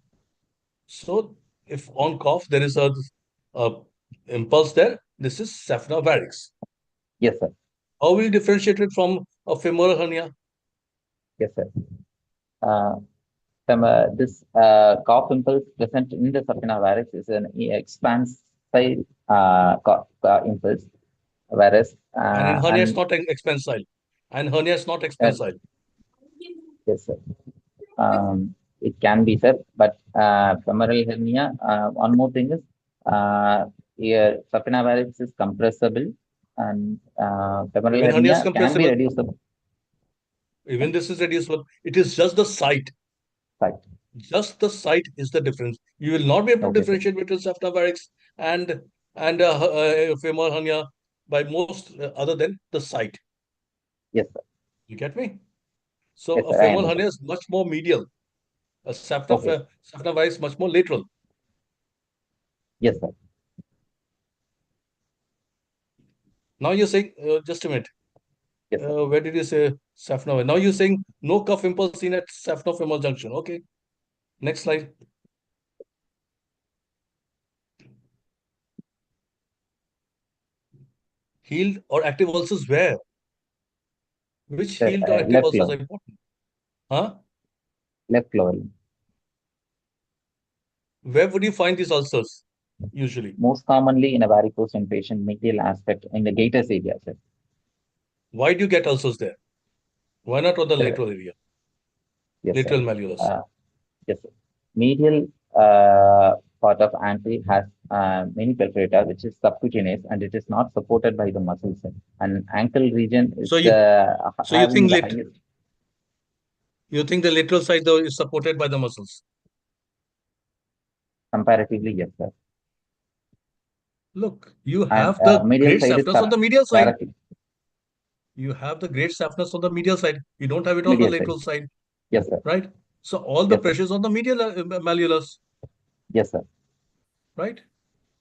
So, if on cough there is a impulse there, this is saphenous varix. Yes, sir. How will you differentiate it from a femoral hernia? Yes, sir. This cough impulse present in the saphenous varix is an expansive impulse, whereas And in hernia, it's not expansile. And hernia is not expansile. Yes, sir. It can be, sir, but femoral hernia. One more thing is, here saphenous varix is compressible, and femoral Even hernia is hernia can be compressible. reducible. Even this is reducible. It is just the site. Right. Just the site is the difference. You will not be able to Okay, differentiate between saphenous varix and femoral hernia by most other than the site. Yes, sir. You get me? So Yes, a sir, I femoral hernia understand. is much more medial. A saphenous Okay. varix is much more lateral. Yes, sir. Now you're saying, just a minute. Yes, sir. Where did you say saphenous? Now you're saying no cuff impulse seen at saphenofemoral junction. Okay. Next slide. Healed or active ulcers where? Which Sir, healed or active left ulcers lower. are important? Huh? Left lower. Where would you find these ulcers usually? Most commonly in a varicose vein patient, medial aspect in the gaiters area, sir. Why do you get ulcers there? Why not on the Sir, lateral area? yes, Lateral sir. malleolus. Yes, sir. Medial part of ankle has many perforator, which is subcutaneous, and it is not supported by the muscles, sir. And ankle region is So you having think the highest. you think the lateral side though is supported by the muscles? Comparatively, yes, sir. Look, you And have the medial great side is saphenous on the medial side. directly. You have the great saphenous on the medial side. You don't have it on the Medial side. lateral side, Yes, sir. right? So all the Yes, sir. pressures on the medial malleolus, Yes, sir. right?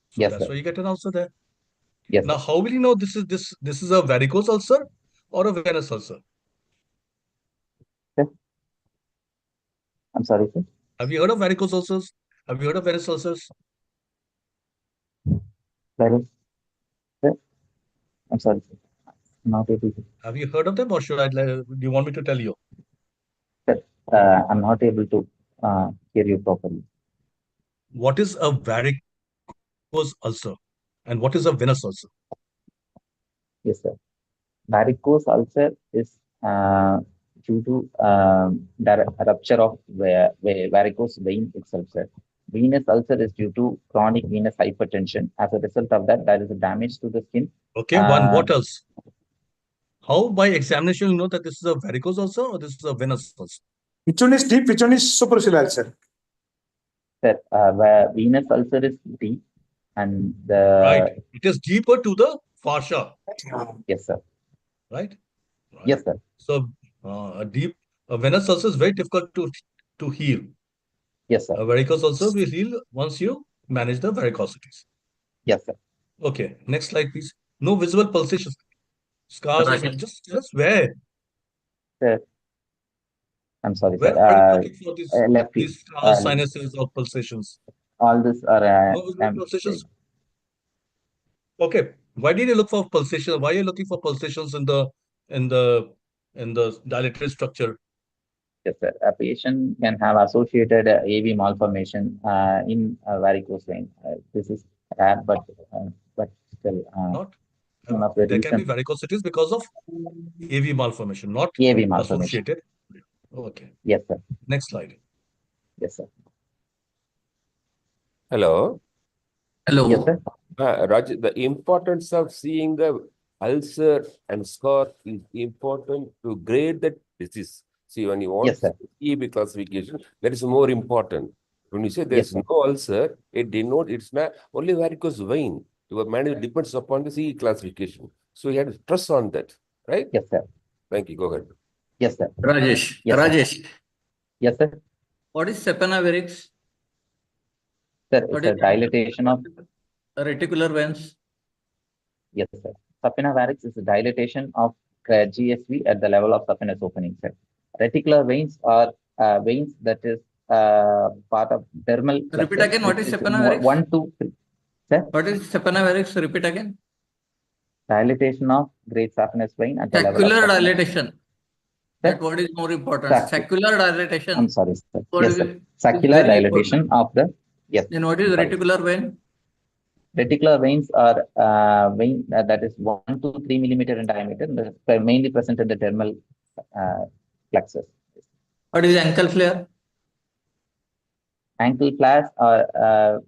So Yes, that's sir. why you get an ulcer there. Yes, Now, sir. how will you know this is a varicose ulcer or a venous ulcer? Sir? I'm sorry, sir. Have you heard of varicose ulcers? Have you heard of venous ulcers? Varus, sir? I'm sorry, sir. Not able to. Have you heard of them, or do you want me to tell you? Sir, I'm not able to hear you properly. What is a varicose ulcer and what is a venous ulcer? Yes, sir. Varicose ulcer is due to rupture of varicose vein itself, sir. Venous ulcer is due to chronic venous hypertension. As a result of that, there is a damage to the skin. Okay, what else? How by examination you know that this is a varicose ulcer or this is a venous ulcer? Which one is deep, which one is superficial ulcer? Sir, where venous ulcer is deep and Right. the It is deeper to the fascia. yes, sir. Right. Yes, sir. So a venous ulcer is very difficult to heal. Yes, sir. A varicose ulcer will heal once you manage the varicosities. Yes, sir. Okay. Next slide, please. No visible pulsations. Scars or Rajesh. just where? Sir, I'm sorry, sir. Where are you looking for Left field. these scars, sinuses, or pulsations? All this are No visible pulsations. Okay. Why did you look for pulsations? Why are you looking for pulsations in the in the dilated structure? yes, sir. A patient can have associated AV malformation in varicose vein. This is rare, but still Not. one of the There can be recent varicosities because of AV malformation, not AV malformation. associated. Okay. Yes, sir. Next slide. Yes, sir. Hello. Hello. Yes, sir. Raj, the importance of seeing the ulcer and scar is important to grade the disease. See, when you want Yes, sir. EB classification, that is more important. When you say Yes, there's sir. no ulcer, it denotes it's not only varicose vein. Your management depends upon the CE classification. So you have to trust on that, right? Yes, sir. Thank you. Go ahead. Yes, sir. Rajesh. Yes, sir. Rajesh. Yes, sir. What is saphenaverics? Sir, What it's is a dilatation of reticular veins? yes, sir. Saphenavarics is a dilatation of GSV at the level of saphenous opening, sir. Reticular veins are veins that is part of dermal Repeat plexus, again. What which is is saphenaverics? 1, 2, 3. Sir, What is saphenaverics? Repeat again. dilatation of great saphenous vein at the level of Saccular saphenous. dilatation. Sir, That word is more important. Sac- Saccular dilatation. I'm sorry, sir. What Yes, is sir. it? Saccular Very dilatation important. of the yes. Then what is I'm sorry. reticular vein? Reticular veins are vein that is 1 to 3 millimeter in diameter, and they're mainly present in the dermal plexus. What is ankle flare? Ankle flares or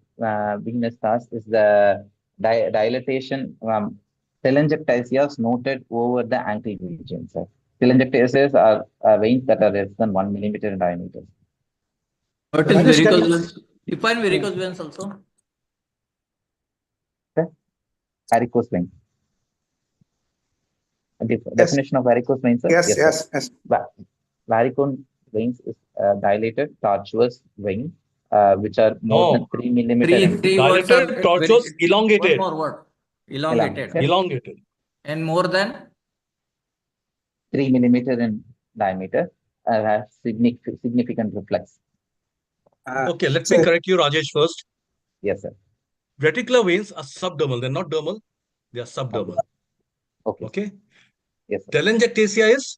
venous stars is the dilatation telangiectasias noted over the ankle region. Sir. Telangiectasias are veins that are less than 1 millimeter in diameter. What is Rajesh, can varicose you- veins? Define varicose veins also. Sir? Varicose vein. Yes. Definition of varicose veins, sir? Yes, Yes, sir. yes. Varicose veins is dilated tortuous vein, which are more than No. 3 millimeter in Three words are Dilated, tortuous, one elongated. more word. Elongated. Elongated. Elongated. And more than 3 millimeter in diameter, has significant reflex. Okay, let me So, correct you, Rajesh, first. Yes, sir. Reticular veins are subdermal. They're not dermal. They are subdermal. Okay. Okay. Yes, sir. Telangiectasia is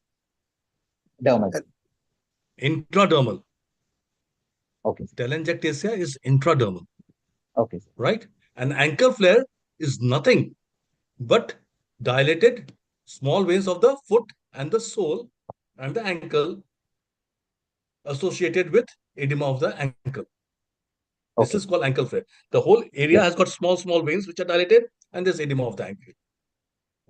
Dermal. intradermal. Okay, sir. Telangiectasia is intradermal, Okay, sir. right? And ankle flare is nothing but dilated small veins of the foot and the sole and the ankle associated with edema of the ankle. This Okay. is called ankle flare. The whole area Yes. has got small veins which are dilated, and there's edema of the ankle,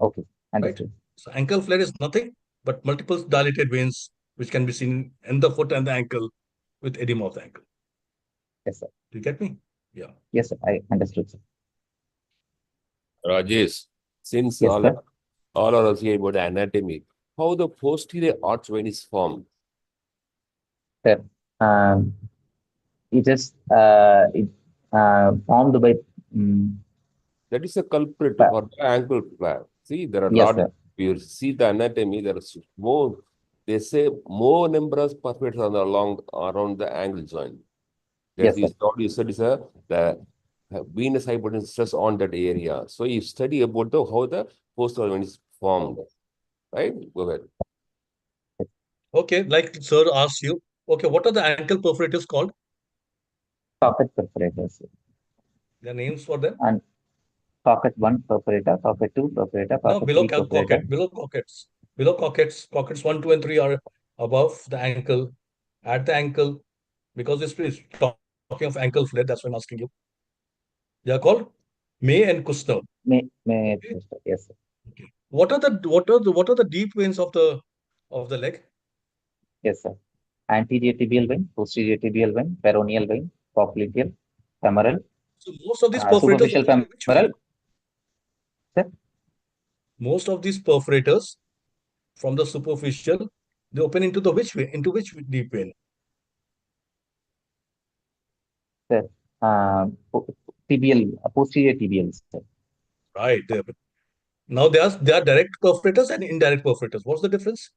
Okay. right? Understood. So ankle flare is nothing but multiple dilated veins which can be seen in the foot and the ankle with edema of the ankle. Yes, sir. Do you get me? Yeah. Yes, sir. I understood, sir. Rajesh, since Yes, sir. all of us here about anatomy, how the posterior arch vein is formed? Sir, it is formed by That is a culprit Flare. for the ankle flare. See, there are a yes, lot. sir. You see the anatomy, there is more. They say more numerous perfects are around the ankle joint. That Yes, is sir. what you said is the venous hypertension stress on that area. So you study about how the posterior vein is formed. Right? Go ahead. Okay, like sir asked you, okay, what are the ankle perforators called? Socket perforators. There are names for them? And socket 1 perforator, socket 2 perforator, No, socket below 3 perforator. below cockets. Below cockets, cockets 1, 2, and 3 are above the ankle, at the ankle, because this is talking of ankle flare, that's why I'm asking you. They are called May and Kuster. May Okay. yes, sir. Okay. What are the deep veins of the leg? Yes, sir. Anterior tibial vein, posterior tibial vein, peroneal vein, popliteal, femoral, So most of these perforators superficial open in which femoral. vein? Sir? Most of these perforators from the superficial, they open into the which vein? Into which deep vein? Sir, tibial, posterior tibial, sir. Right. Now there are direct perforators and indirect perforators. What's the difference?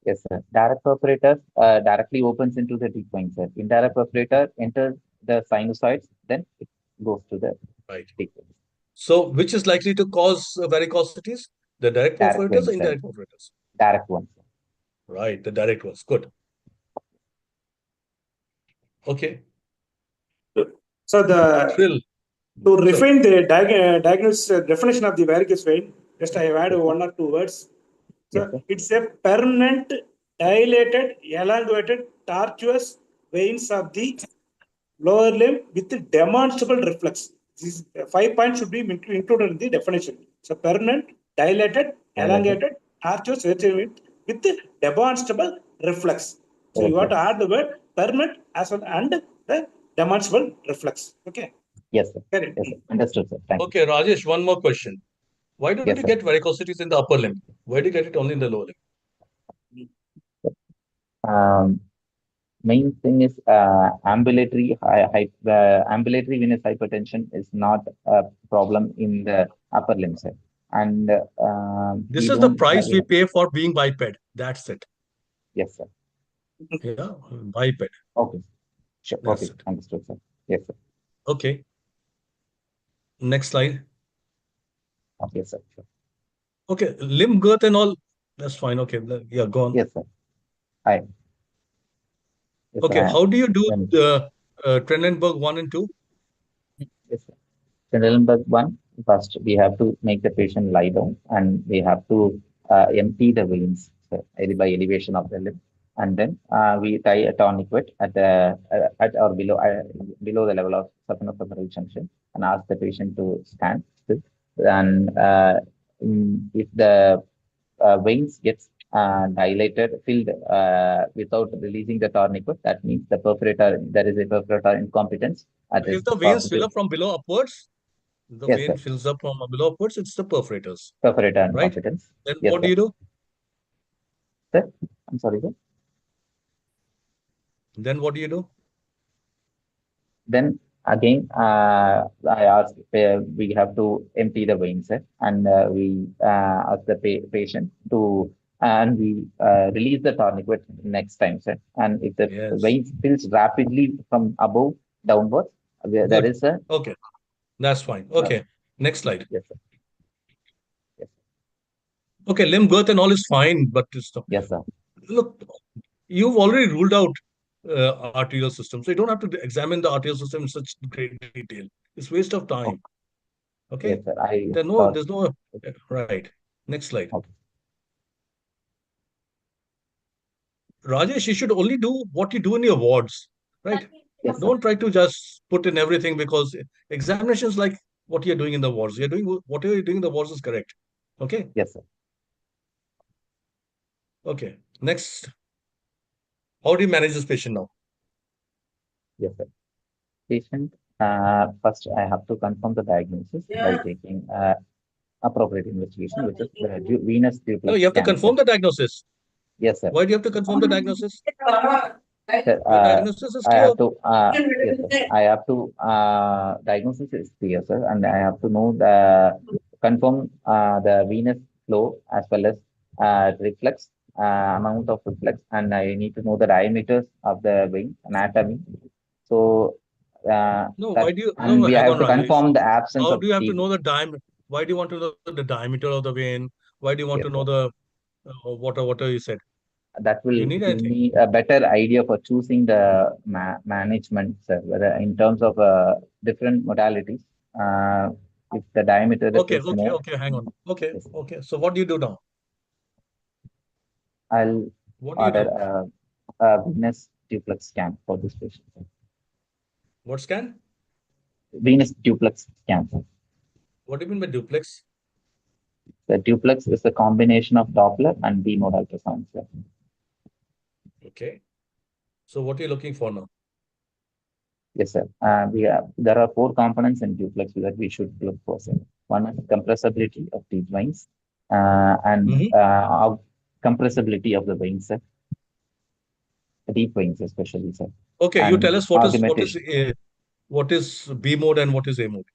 Yes, sir. Direct perforator directly opens into the deep vein, sir. Indirect perforator enters the sinusoids, then it goes to the Right. deep vein. So which is likely to cause varicosities? The direct Direct perforators vein, or sir. indirect perforators? Direct one, sir. Right, the direct ones. Good. Okay. So Drill. to Sir. refine the diagnosis definition of the varicose vein, just I have added one or two words. So Yes, sir. it's a permanent, dilated, elongated, tortuous veins of the lower limb with demonstrable reflex. These 5 points should be included in the definition. So permanent, dilated, elongated, tortuous vein with demonstrable reflex. So you have to add the word permanent as well and the demonstrable reflex. Okay. Yes, sir. Correct. Yes, sir. Understood, sir. Thank you. Okay, Rajesh, one more question. Why don't Yes, you sir. get varicosities in the upper limb? Why do you get it only in the lower limb? Main thing is ambulatory ambulatory venous hypertension is not a problem in the upper limb, sir. And This we is the don't price we pay for being biped. That's it. Yes, sir. Yeah, biped. Okay. Sure. That's Okay. it. Understood, sir. Yes, sir. Okay. Next slide. Okay, sir. Sure. Okay, limb girth and all. That's fine. Okay. Yeah, go on. Yes, sir. Hi. Yes, Okay, sir. how do you do the Trendelenburg 1 and 2? Yes, sir. Trendelenburg 1, first we have to make the patient lie down and we have to empty the veins, sir, by elevation of the limb. And then we tie a tourniquet at or below the level of saphenofemoral junction and ask the patient to stand still. And if the veins gets dilated, filled without releasing the tourniquet, that means there is a perforator incompetence. If the veins fill up from below upwards, the Yes, vein sir. fills up from below upwards, it's the perforators. Perforator Right? incompetence. Then Yes, what do sir. you do? Sir, I'm sorry, sir. Then what do you do? Then again, I ask, we have to empty the veins, sir, and we ask the patient to, and we release the tourniquet next time, sir. And if the Yes. veins fills rapidly from above downwards, there Good. is a. Okay. That's fine. Okay. Next slide. Yes, sir. Yes. Okay, limb girth and all is fine, but Yes, sir. look, you've already ruled out arterial system, so you don't have to examine the arterial system in such great detail. It's waste of time. Okay. Yes, sir. There's no right. Next slide. Okay. Rajesh, you should only do what you do in your wards, right? Yes, sir. Don't try to just put in everything because examinations like what you're doing in the wards. You're doing whatever you're doing in the wards is correct. Okay. Yes, sir. Okay. Next. How do you manage this patient now? Yes, sir. Patient, first I have to confirm the diagnosis by taking appropriate investigation, which is the venous duplex No, you have to scan, confirm sir. the diagnosis. Yes, sir. Why do you have to confirm the diagnosis? Sir, Your diagnosis is I clear. have to, yes, sir. I have to, diagnosis is clear, sir, and I have to know confirm the venous flow as well as reflex, amount of reflex, and I need to know the diameters of the vein, anatomy. So, No, that, why do you and no we hang have on, to Rajesh? confirm the absence How of do you have to TB. know the diameter? Why do you want to know the diameter of the vein? Why do you want Yes, to know sir. the whatever you said? That Do you will need give anything? me a better idea for choosing the management, sir, whether in terms of different modalities. If the diameter is more, Hang on. Okay, yes, okay. So what do you do now? I'll What do you order do? a venous duplex scan for this patient, sir. What scan? Venous duplex scan, sir. What do you mean by duplex? The duplex is a combination of Doppler and B-mode ultrasound, sir. Okay. So what are you looking for now? Yes, sir. There are 4 components in duplex that we should look for, sir. One is compressibility of the veins, and compressibility of the veins, sir. Deep veins, especially, sir. Okay, you And tell us augmentation. what is B mode and what is A mode.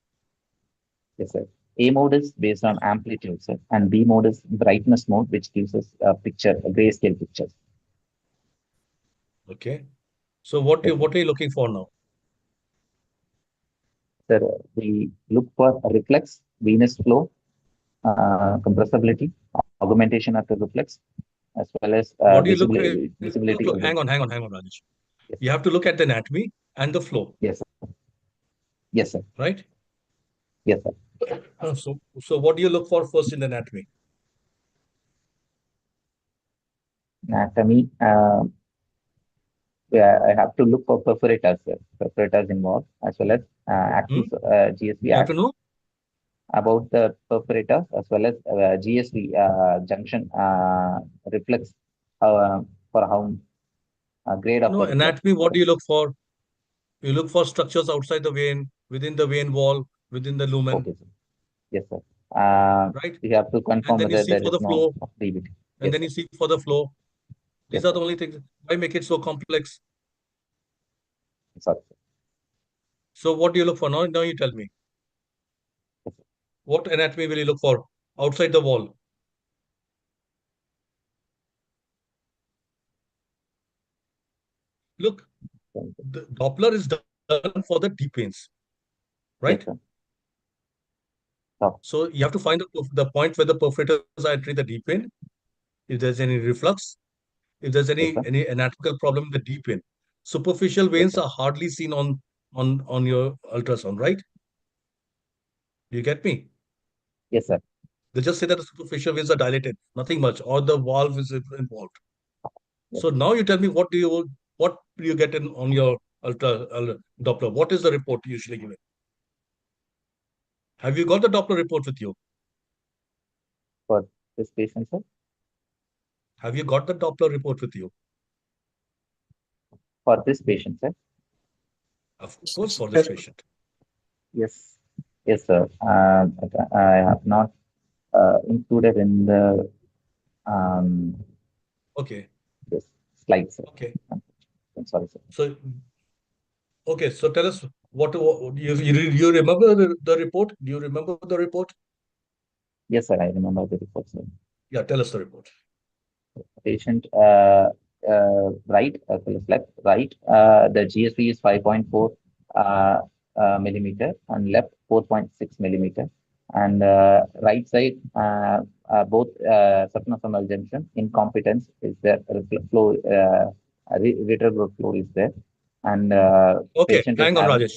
Yes, sir. A mode is based on amplitude, sir, and B mode is brightness mode, which gives us a picture, a grayscale picture. Okay. So what Yes, are you looking for now? sir, we look for a reflex, venous flow, compressibility, augmentation of the reflex, as well as What do you look? visibility of the. Hang on, Rajesh. Yes, You have to look at the anatomy and the flow, yes, sir. Yes, sir. right? Yes, sir. So what do you look for first in the anatomy? Anatomy. Yeah, I have to look for perforators, sir. Perforators involved, as well as active GSV You have to know? about the perforators, as well as GSV junction reflex for how grade of No, the reflex. anatomy, what do you look for? You look for structures outside the vein, within the vein wall, within the lumen, Okay, sir. Yes, sir. right? We have to And confirm then you whether see there for is the no flow, DBT. and Yes, then sir. you see for the flow. These Yes, are sir. the only things. Why make it so complex? Sorry, sir. So what do you look for now? Now you tell me. Yes, sir. What anatomy will you look for outside the wall? Look, Thank you. the Doppler is done for the deep veins, right? Yes, sir. Stop. So you have to find the point where the perforators are entering the deep vein. If there's any reflux, if there's Yes, sir. any anatomical problem in the deep vein. Superficial Yes, veins sir. are hardly seen on your ultrasound, right? Do you get me? Yes, sir. They just say that the superficial veins are dilated, nothing much, or the valve is involved. Yes, So now you tell me what do you get in on your Doppler? What is the report usually given? Have you got the Doppler report with you? for this patient, sir. Have you got the Doppler report with you? For this patient, sir. Of course, for this patient. Yes. Yes, sir. I have not included in the Okay. this slide, sir. Okay. I'm sorry, sir. So okay. So tell us what you remember the report? Do you remember the report? Yes, sir. I remember the report, sir. Yeah. Tell us the report. Patient right, as well as left, right. The GSV is 5.4 millimeter and left 4.6 millimeter. And right side, both subnophthalmal junction incompetence is there. Flow, retrograde flow is there. And Okay. patient is Hang on, having. Rajesh.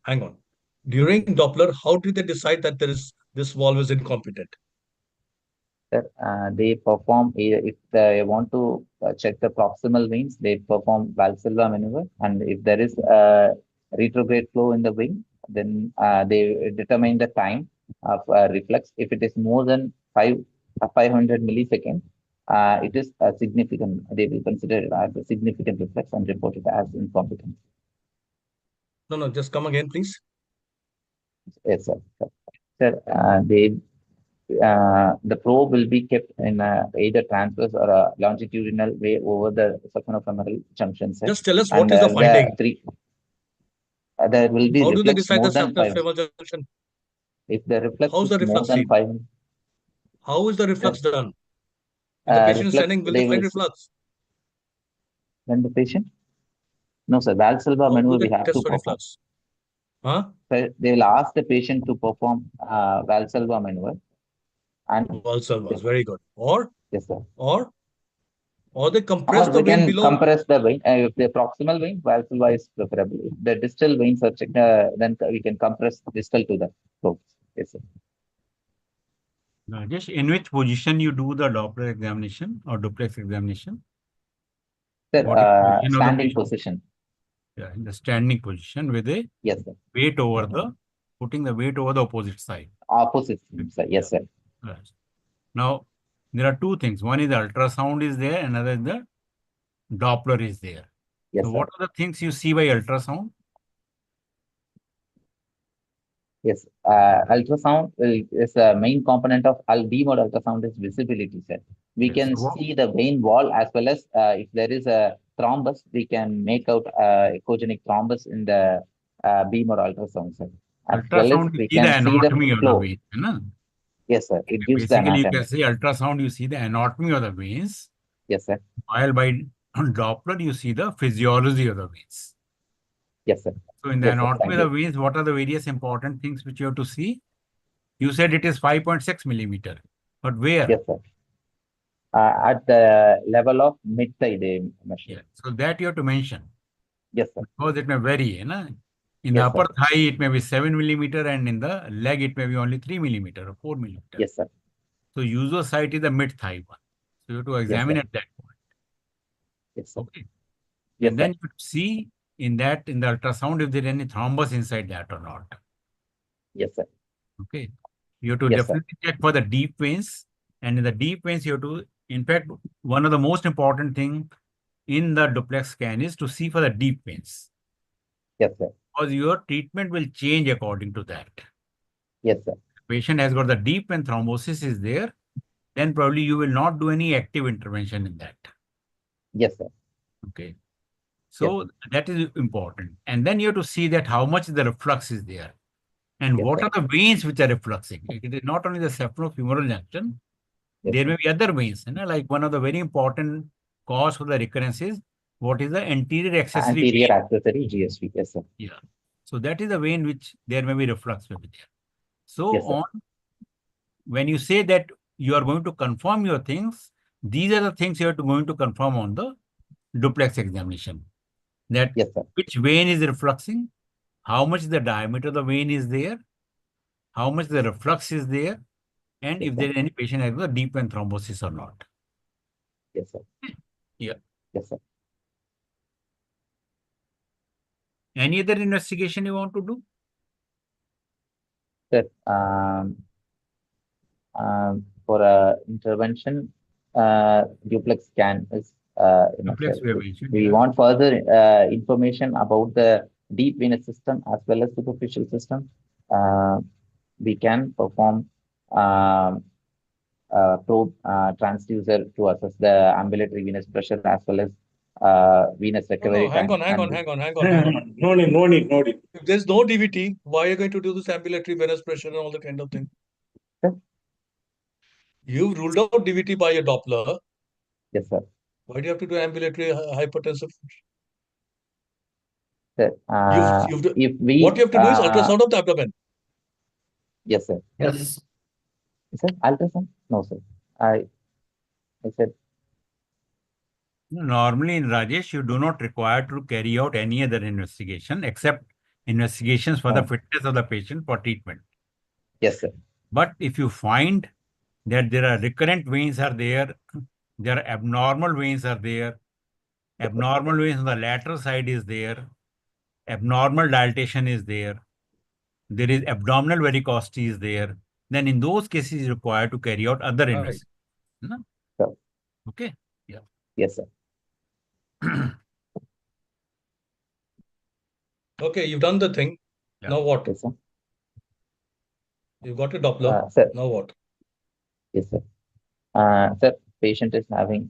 Hang on. During Doppler, how did they decide that this valve is incompetent? They perform, if they want to check the proximal veins, they perform Valsalva maneuver, and if there is retrograde flow in the vein, then they determine the time of reflex. If it is more than 500 milliseconds, it is significant. They will consider it as a significant reflex and report it as incompetent. No, just come again, please. Yes, sir. Sir, the probe will be kept in either transverse or a longitudinal way over the subnophthalmal junction set. Just tell us And what is the finding. There will be How do they reflex decide more the than 5. subnophthalmal junction? If the reflex How's the is more reflux than seen? 5, How is the reflux done? If the patient is reflex, standing, will they they will find reflux? then the patient. No, sir. Valsalva How do maneuver they we have test to for perform. reflux? Huh? So they will ask the patient to perform Valsalva maneuver. And Valsalva, very good. Or yes, sir. Or they compress Or the we vein can below. compress the vein. If the proximal vein, Valsalva is preferable. If the distal veins are checked, then we can compress distal to the probe. Yes, sir. Just in which position you do the Doppler examination or duplex examination? Sir, What is the position of the standing patient? position. Yeah, in the standing position with a Yes, sir. weight over putting the weight over the opposite side. Opposite, sir. Yes, sir. Right. Now, there are two things. One is the ultrasound is there, another is the Doppler is there. Yes, so sir. what are the things you see by ultrasound? Yes, ultrasound is a main component of B-mode ultrasound is visibility, sir. We Yes. can So see the vein wall as well as if there is a thrombus, we can make out echogenic thrombus in the B-mode ultrasound, sir. As well as ultrasound, you we see the can see the anatomy of the flow. vein. Na? Yes, sir. It gives the Basically, you anatomy. can say ultrasound, you see the anatomy of the veins, Yes, sir. while by Doppler, you see the physiology of the veins. Yes, sir. So in the Yes, sir. anatomy Thank of the you. veins, what are the various important things which you have to see? You said it is 5.6 millimeter, but where? Yes, sir. At the level of mid-thigh, they measure. Yeah. So that you have to mention. Yes, sir. Because it may vary. Na? In the Yes, upper sir. thigh, it may be 7 millimeter, and in the leg, it may be only 3 millimeter or 4 millimeter. Yes, sir. So usual site is the mid thigh one. So you have to examine sir. at that point. Yes, sir. Okay. Yes, And then sir. you see in the ultrasound if there is any thrombus inside that or not. Yes, sir. Okay. You have to Yes, sir. definitely check for the deep veins. And in the deep veins, you have to, in fact, one of the most important thing in the duplex scan is to see for the deep veins. Yes, sir. Because your treatment will change according to that. Yes, sir. Patient has got the deep vein thrombosis is there, then probably you will not do any active intervention in that. Yes, sir. Okay. So that is important. And then you have to see that how much the reflux is there. And Yes, what sir. are the veins which are refluxing? It is not only the saphenofemoral junction, Yes, there sir. may be other veins. You know, like one of the very important cause for the recurrence is what is the anterior accessory Anterior vein. accessory GSV. Yes, sir. Yeah. So that is the vein which there may be reflux may be there. So Yes, sir. when you say that you are going to confirm your things, these are the things you are going to confirm on the duplex examination. That Yes, sir. which vein is refluxing, how much the diameter of the vein is there, how much the reflux is there, and Yes, if sir. there is any patient has a deep vein thrombosis or not. Yes, sir. Yeah. Yes, sir. Any other investigation you want to do? Sir, for a intervention, duplex scan is enough, sir. Duplex we have mentioned, We yeah. want further information about the deep venous system as well as superficial system. We can perform probe transducer to assess the ambulatory venous pressure as well as venous recovery No, hang time. on, hang on, And hang on, hang on, hang on. No need, no need, no need. If there's no DVT, why are you going to do this ambulatory venous pressure and all that kind of thing? Sir? You've ruled out DVT by a Doppler. Yes, sir. Why do you have to do ambulatory hypertensive? Sir, if we what you have to do is ultrasound of the abdomen. Yes, sir. Yes. Sir, ultrasound? No, sir. I said Normally in Rajesh, you do not require to carry out any other investigation except investigations for the fitness of the patient for treatment. yes, sir. But if you find that there are recurrent veins are there are abnormal veins are there, abnormal veins on the lateral side is there, abnormal dilatation is there is abdominal varicosity is there, then in those cases is required to carry out other investigations. No? Sir. Okay. Yeah. Yes, sir. Okay, you've done the thing. Yeah. Now what? Yes, sir. You've got a Doppler. Sir. Now what? Yes, sir. Sir, patient is having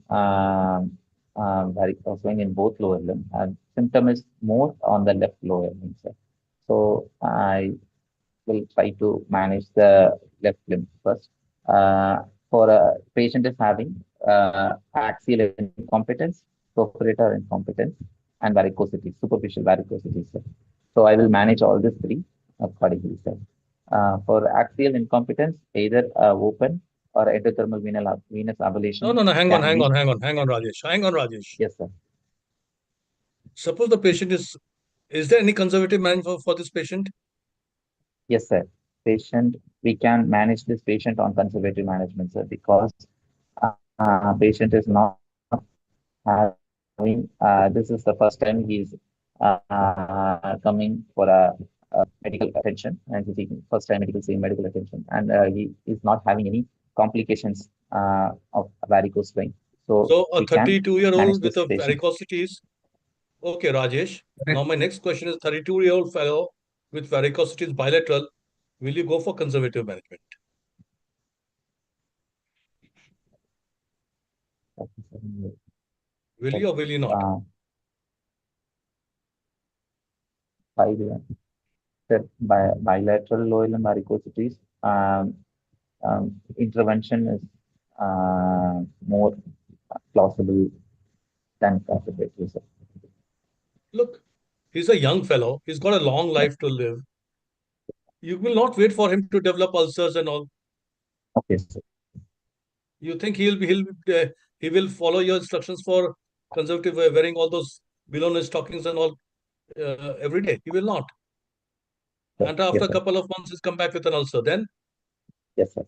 varicose vein in both lower limb, and symptom is more on the left lower limb, sir. So I will try to manage the left limb first. For a patient is having axial incompetence, properator incompetence, and varicosity, superficial varicosity, sir. So I will manage all these three accordingly, sir. For axial incompetence, either open or endothermal venous ablation. No, hang on, can be- Rajesh. Hang on, Rajesh. Yes, sir. Suppose the patient is there any conservative management for this patient? Yes, sir. We can manage this patient on conservative management, sir, because patient is not having, this is the first time he's coming for a medical attention, and he's seeking first time medical attention, and he is not having any complications of varicose vein. So a we can 32-year-old manage with this a patient. varicosities. Okay, Rajesh. Now my next question is 32-year-old fellow with varicosities bilateral. will you go for conservative management? Will you or will you not? Bilateral lower limb varicosities, intervention is more plausible than conservative. Look, he's a young fellow. He's got a long life to live. You will not wait for him to develop ulcers and all. Okay, sir. You think he will follow your instructions for conservative wearing all those below stockings and all every day? He will not. And after a couple of months, he's come back with an ulcer. Then, yes, sir.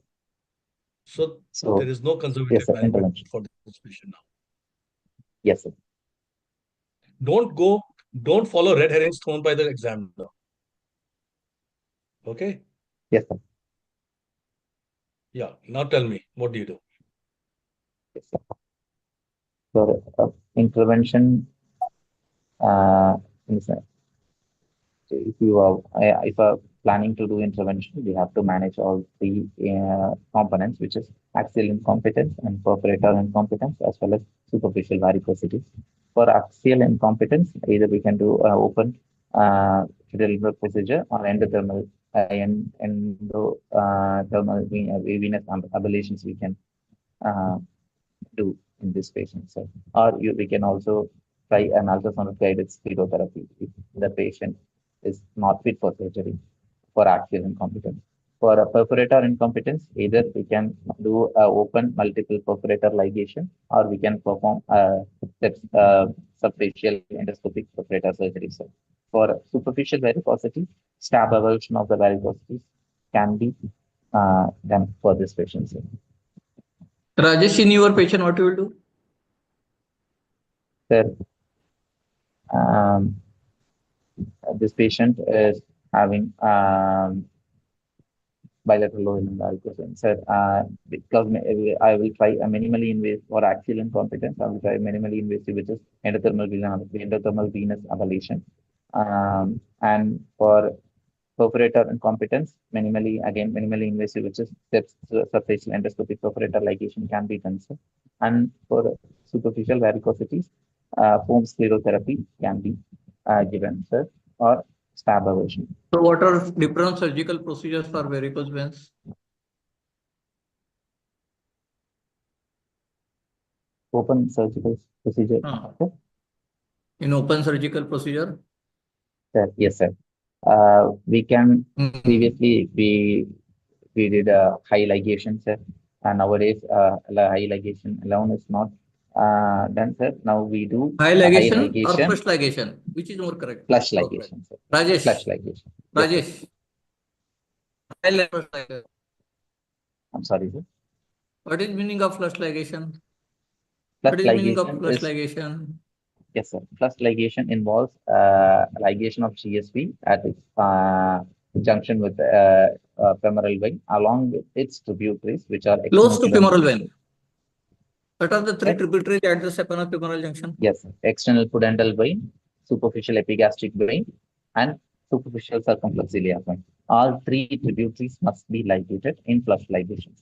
So there is no conservative management for this patient now. Yes, sir. Don't follow red herrings thrown by the examiner. Okay? Yes, sir. Yeah. Now tell me, what do you do? Yes, sir. So intervention, if you are planning to do intervention, we have to manage all three components, which is axial incompetence and perforator incompetence, as well as superficial varicosities. For axial incompetence, either we can do open fiducial procedure or endothermal venous ablations we can do in this patient. So, or we can also try an ultrasonic guided sclerotherapy if the patient is not fit for surgery for axial incompetence. For a perforator incompetence, either we can do open multiple perforator ligation or we can perform subfacial endoscopic perforator surgery. So, for superficial varicosity, stab avulsion of the varicosities can be done for this patient. So. Rajesh, in your patient, what you will do? Sir, this patient is having bilateral lower limb varicose. Sir, because I will try a minimally invasive for axial incompetence. I will try minimally invasive, which is endothermal venous ablation. And for perforator incompetence, minimally invasive, which is subfacial endoscopic perforator ligation can be done. Sir. And for superficial varicosities, foam sclerotherapy can be given, sir, or stab avulsion. So, what are different surgical procedures for varicose veins? Open surgical procedure. In open surgical procedure? Sir, yes, sir. We can previously we did a high ligation, sir, and nowadays high ligation alone is not done, sir. Now we do high ligation or flush ligation, which is more correct? Flush ligation, sir. Rajesh. Flush ligation. Rajesh. Yes, high I'm sorry, sir. What is meaning of flush ligation? Flush what is ligation meaning of flush ligation? Yes, sir. Flush ligation involves ligation of GSV at its junction with femoral vein along with its tributaries, which are close to femoral vein. What are the three tributaries at the femoral junction? Yes, sir. External pudendal vein, superficial epigastric vein, and superficial circumflexilia vein. All three tributaries must be ligated in flush ligation.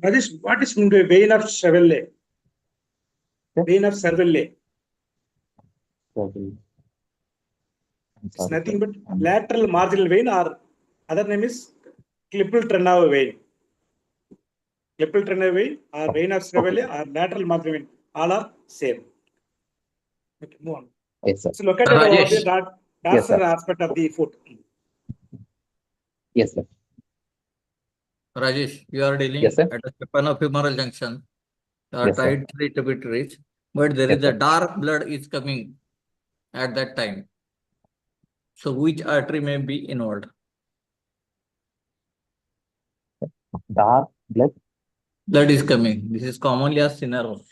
That is what is meant by vein of Chevelle? Vein of Cervelle. It's nothing but lateral marginal vein, or other name is Klippel-Trenaue vein. Klippel-Trenaue vein or vein of Cervelle or lateral marginal vein, all are same. Okay, move on. Yes, sir. So look at the dorsal aspect of the foot. Yes, sir. Rajesh, you are dealing at the femoral junction. Tied three tributaries, but there is a dark blood is coming at that time. So which artery may be involved? Dark blood? Blood is coming. This is commonly as syneros.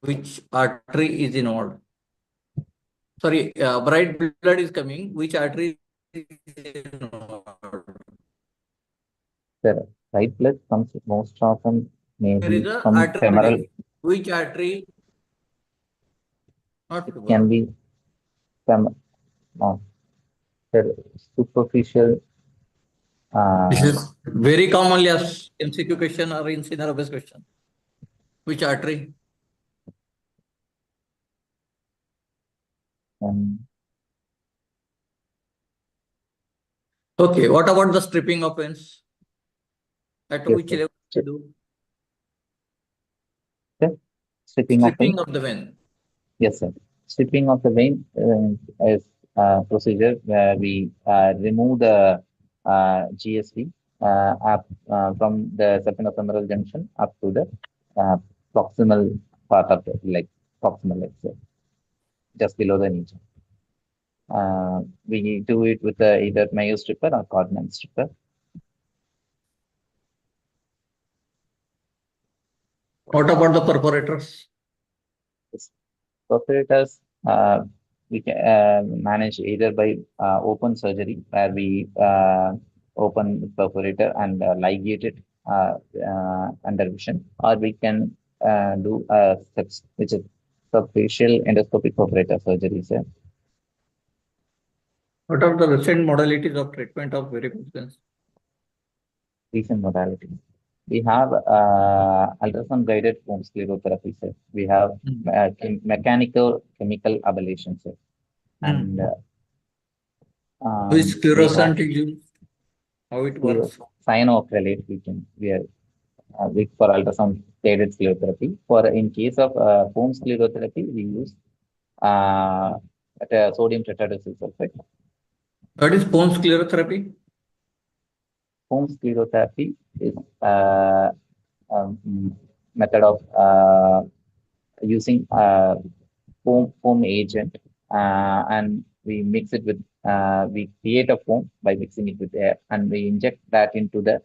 Which artery is involved? Sorry, bright blood is coming. Which artery is involved? Sir, white blood comes most often maybe There is a from artery femoral. bleeding. Which artery It can be some superficial. This is very commonly asked MCQ question or in scenario based question. Which artery? Okay, what about the stripping of veins? At Yes, which sir. level do you do? Stripping of the vein. Yes, sir. Stripping of the vein is a procedure where we remove the GSV from the saphenofemoral junction up to the proximal part of the leg, proximal leg, sir, just below the knee joint. We do it with either Mayo stripper or Codman stripper. What about the perforators? Perforators, we can manage either by open surgery, where we open the perforator and ligate it under vision, or we can do steps, which is subfacial endoscopic perforator surgery, sir. What are the recent modalities of treatment of varicose veins? Recent modalities. We have ultrasound guided foam sclerotherapy, sir. We have mechanical chemical ablation, sir. And which fluorescent is used? How it works? Cyanoacrylate we are for ultrasound guided sclerotherapy. For in case of foam sclerotherapy, we use sodium tetradosyl sulfate. What is foam sclerotherapy? Foam sclerotherapy is method of using foam agent, and we mix it with we create a foam by mixing it with air, and we inject that into the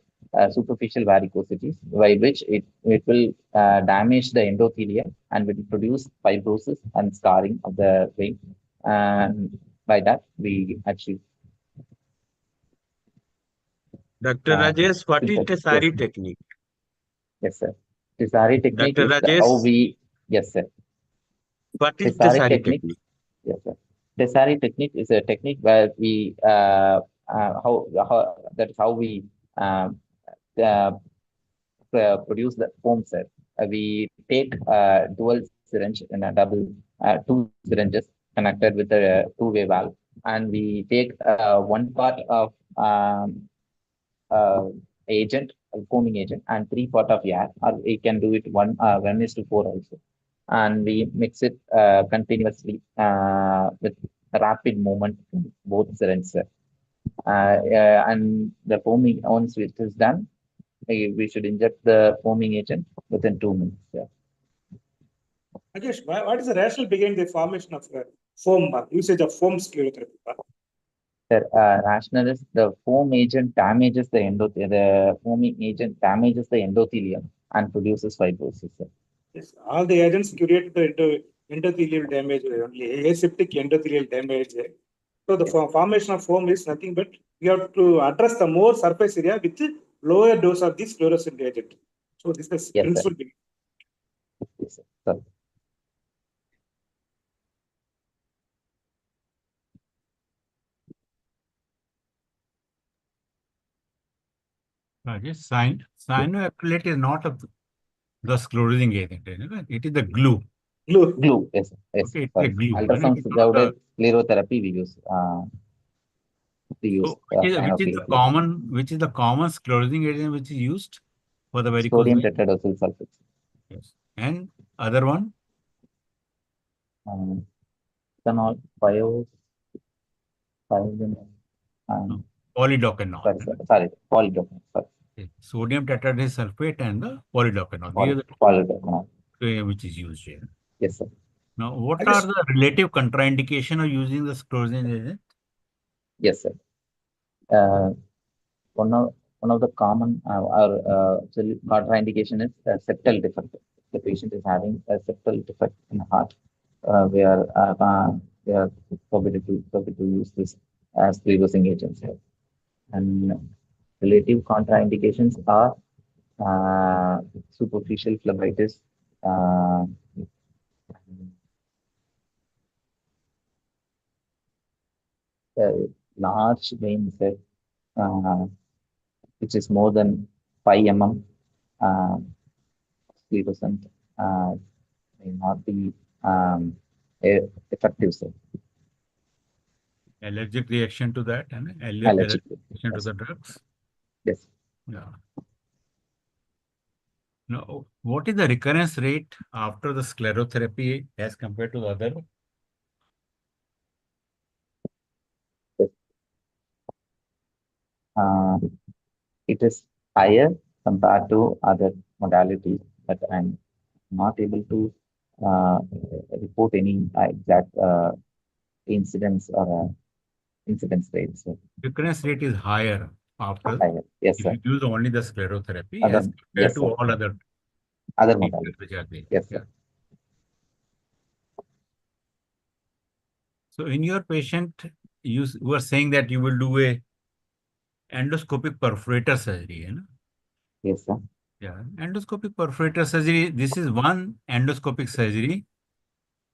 superficial varicosities, by which it will damage the endothelium and will produce fibrosis and scarring of the vein, and by that we achieve. Dr. Rajesh, what is Tessari technique? Yes, sir. Tessari technique Dr. is Rajesh, how we, yes, sir. What is Tessari technique? Yes, sir. Tessari technique is a technique where we how that is how we uh, produce the foam set. We take dual syringe in a double two syringes connected with a two-way valve, and we take one part of uh, agent, foaming agent, and 3 part of air, or we can do it 1:4 also, and we mix it continuously with rapid movement in both syringes. And the foaming, once it is done, we should inject the foaming agent within 2 minutes. Yeah. Rajesh, what is the rationale behind the formation of foam, usage of foam sclerotherapy? The rationale is the foam agent damages the foaming agent damages the endothelium and produces fibrosis. Yes, all the agents create the endothelial damage, only aseptic endothelial damage. So the formation of foam is nothing but we have to address the more surface area with lower dose of this fluorescent agent. So this is the principle. Yes, sir. Cyanoacrylate is not the sclerosing agent. It is the glue. Glue, yes. Okay, it's a glue. Ultrasound guided sclerotherapy we use. Which is the common sclerosing agent which is used for the varicose sodium vein? tetradosyl sulfate. Yes. And other one? Ethanol, polydocanol. Sorry, polydocanol. Okay. Sodium tetradosyl sulfate and the polydocanol. These are the polydocanol which is used here. Yes, sir. Now, what are the relative contraindication of using the sclerosing agent? Yes, sir. One of the common contraindication is septal defect. The patient is having a septal defect in the heart. We are forbidden to use this as sclerosing agents here. And relative contraindications are superficial phlebitis, Large vein, sir, which is more than 5 mm, 3%, may not be effective, sir. Allergic reaction to that and Allergic. reaction to the drugs. Yes. Yeah. Now, what is the recurrence rate after the sclerotherapy as compared to the other? Yes. It is higher compared to other modalities, but I'm not able to report any exact incidence or incidence rate. So Recurrence rate is higher after higher. Yes, if sir. you use only the sclerotherapy as compared Yes, to sir. all other Modalities. which are there. Yes, Yeah. sir. So in your patient, you were saying that you will do a endoscopic perforator surgery, you know? Yes, sir. Yeah, endoscopic perforator surgery. This is one endoscopic surgery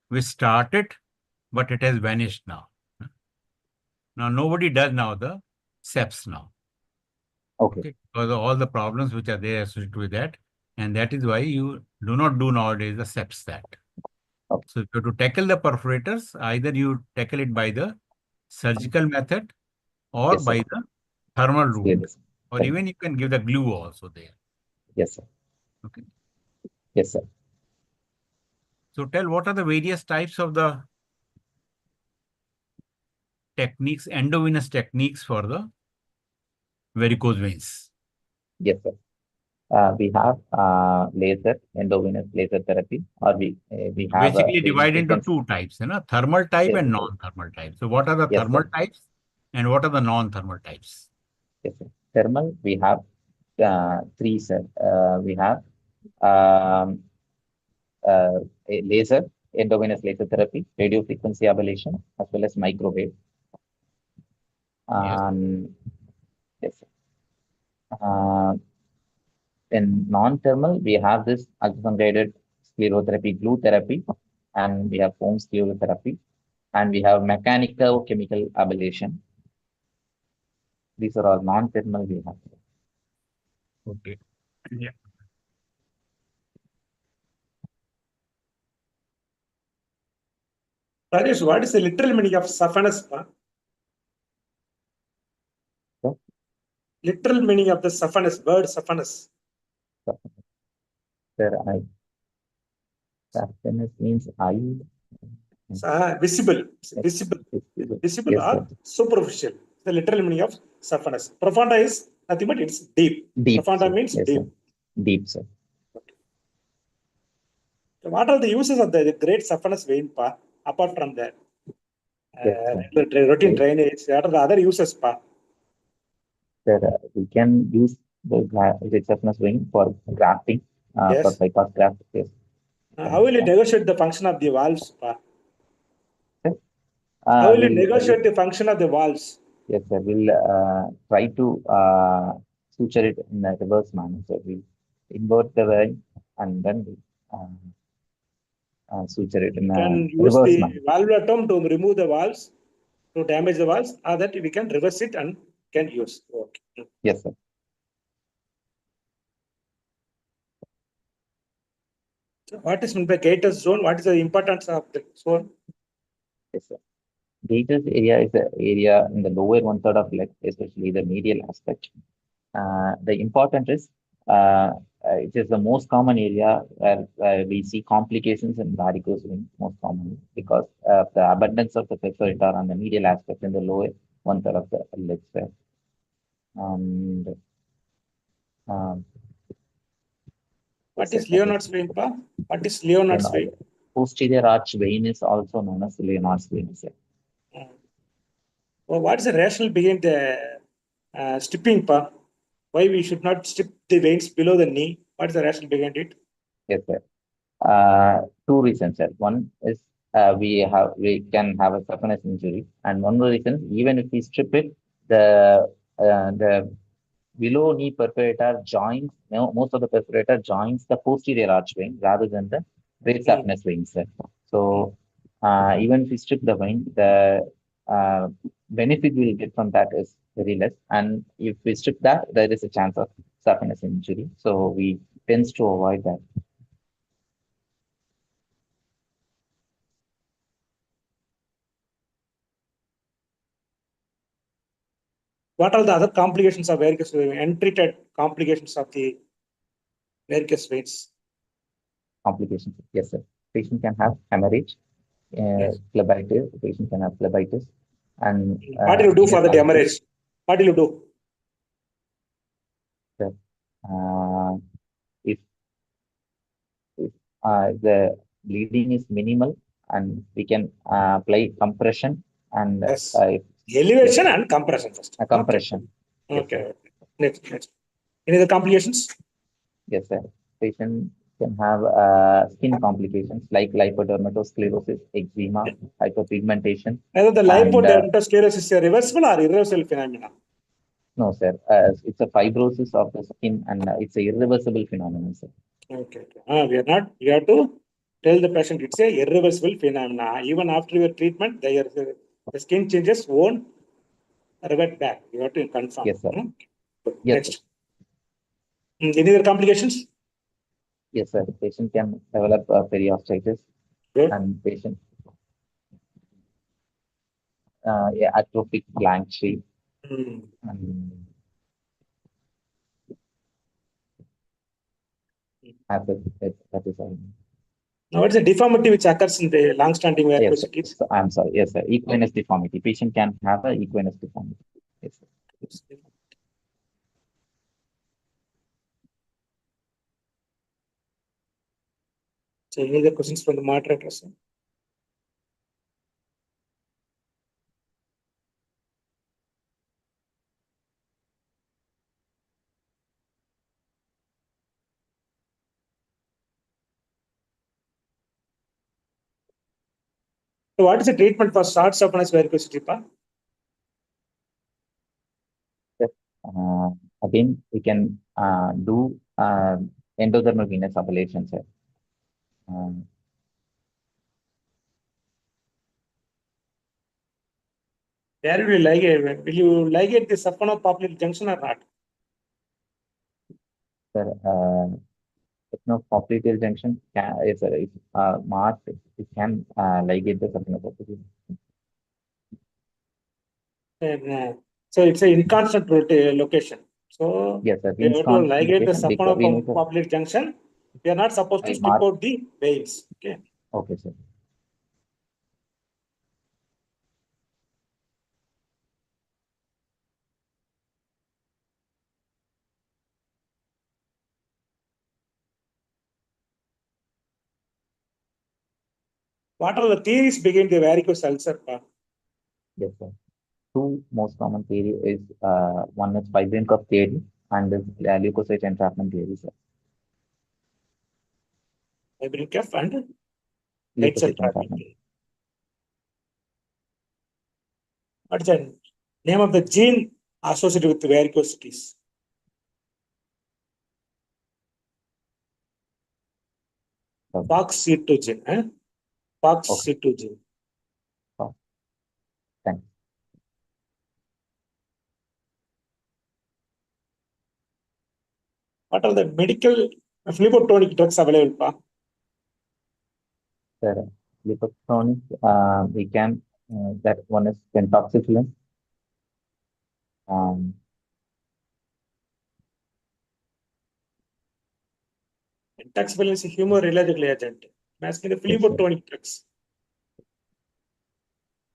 which started, but it has vanished now. Now nobody does now the SEPs now. Okay. Because of all the problems which are there associated with that, and that is why you do not do nowadays the SEPs that. Okay. So to tackle the perforators, either you tackle it by the surgical method or Yes, sir. by the thermal route, Yes. or even you can give the glue also there. Yes, sir. Okay. Yes, sir. So tell what are the various types of the techniques, endovenous techniques for the varicose veins? Yes, sir. We have laser, endovenous laser therapy, or we have Basically divide into frequency. two types, you know, thermal type Yes, and sir. non-thermal type. So what are the Yes, thermal sir. types and what are the non-thermal types? Yes, sir. Thermal, we have three, sir. We have um, a laser, endovenous laser therapy, radio frequency ablation, as well as microwave. Yes. Yes, sir. In non-thermal, we have this ultrasound-guided sclerotherapy, glue therapy, and we have foam sclerotherapy, and we have mechanical chemical ablation. These are all non-thermal we have. Okay. Yeah. Rajesh, what is the literal meaning of saphenous? So, Literal meaning of the saphenous, word saphenous. there I saphenous means eye. Visible, visible, visible Yes, or sir. superficial. The literal meaning of saphenous. Profunda is nothing but it's deep. Deep. Profunda Sir. means Yes, deep. sir. Deep, sir. So what are the uses of the great saphenous vein, apart from that? Yes, Routine drainage. What are the other uses, Sir, we can use the saphenous vein for grafting, Yes. for bypass graft. Yes. How will you negotiate the function of the valves? Uh, How will you we'll, negotiate the function of the valves? Yes, sir. We'll try to suture it in a reverse manner. So we invert the vein and then we suture it in We a can use reverse the manner. valvulatum to remove the valves, to damage the valves, or that we can reverse it and can use. Okay. Yes, sir. So what is meant by gaiters zone? What is the importance of the zone? Yes, sir. Gaiters area is the area in the lower one third of leg, especially the medial aspect. The important is it is the most common area where we see complications in varicose vein most commonly because of the abundance of the perforator on the medial aspect in the lower one third of the leg square. And What is Leonard's vein? What is Leonard's vein? Posterior arch vein is also known as Leonard's vein. Well, what is the rationale behind the stripping? Why we should not strip the veins below the knee? What is the rationale behind it? Yes, sir. Two reasons, sir. One is we can have a saphenous injury, and one reason even if we strip it, the below knee perforator joins. Most of the perforator joins the posterior arch vein rather than the great saphenous vein, sir. So even if we strip the vein, the benefit we'll get from that is very less. And if we strip that, there is a chance of saphenous injury. So we tends to avoid that. What are the other complications of varicose veins? Untreated complications of the varicose veins? Complications. Yes, sir. Patient can have hemorrhage, Yes. phlebitis. The patient can have phlebitis. And What do you do for the hemorrhage? What do you do? Sir, if the bleeding is minimal, and we can apply compression and Yes. Elevation yes, and compression first. compression. Okay. Yes, Next. Any other complications? yes, sir. Patient can have skin complications like lipodermatosclerosis, eczema, hyperpigmentation. Either the And, lipodermatosclerosis is a reversible or irreversible phenomena? no, sir. It's a fibrosis of the skin, and it's a irreversible phenomenon, sir. Okay. We have to tell the patient it's a irreversible phenomena. Even after your treatment, the skin changes won't revert back. You have to confirm. Yes, sir. Good. Yes, Next. sir. Any other complications? Yes, sir. Patient can develop periostitis. Good. And patient atrophic blank sheet. That is all. Now, what's the deformity which occurs in the long-standing varicose veins? So, I'm sorry. Yes, sir. Equinus deformity. Patient can have a equinus deformity. Yes, sir. So, any other questions from the moderators? So, what is the treatment for short stubbornness varicosity? Again, we can do endodermal venous ablation, sir. Where will you ligate? Will you ligate the saphenopoplar junction or not? Sir, popliteal junction is marked. It can ligate the saphenopoplar. So it's an inconstant location. So yes, sir. we have to ligate the saphenopoplar junction. We are not supposed to strip out the veins. Okay. Okay, sir. What are the theories behind the varicose ulcer? Yes, sir. Two most common theory is one is fibrin cuff theory and is leukocyte entrapment theory, sir. Fibrin cuff and leukocyte entrapment. What's the name of the gene associated with varicosities? FOXC2 gene. FOXC2 gene. Oh. Thanks. What are the medical phlebotomic drugs available? Sir, leukocyte, we can, that one is pentoxiflin. Pentoxiflin is a hemorrhagic agent. Asking the phlebotomic drugs.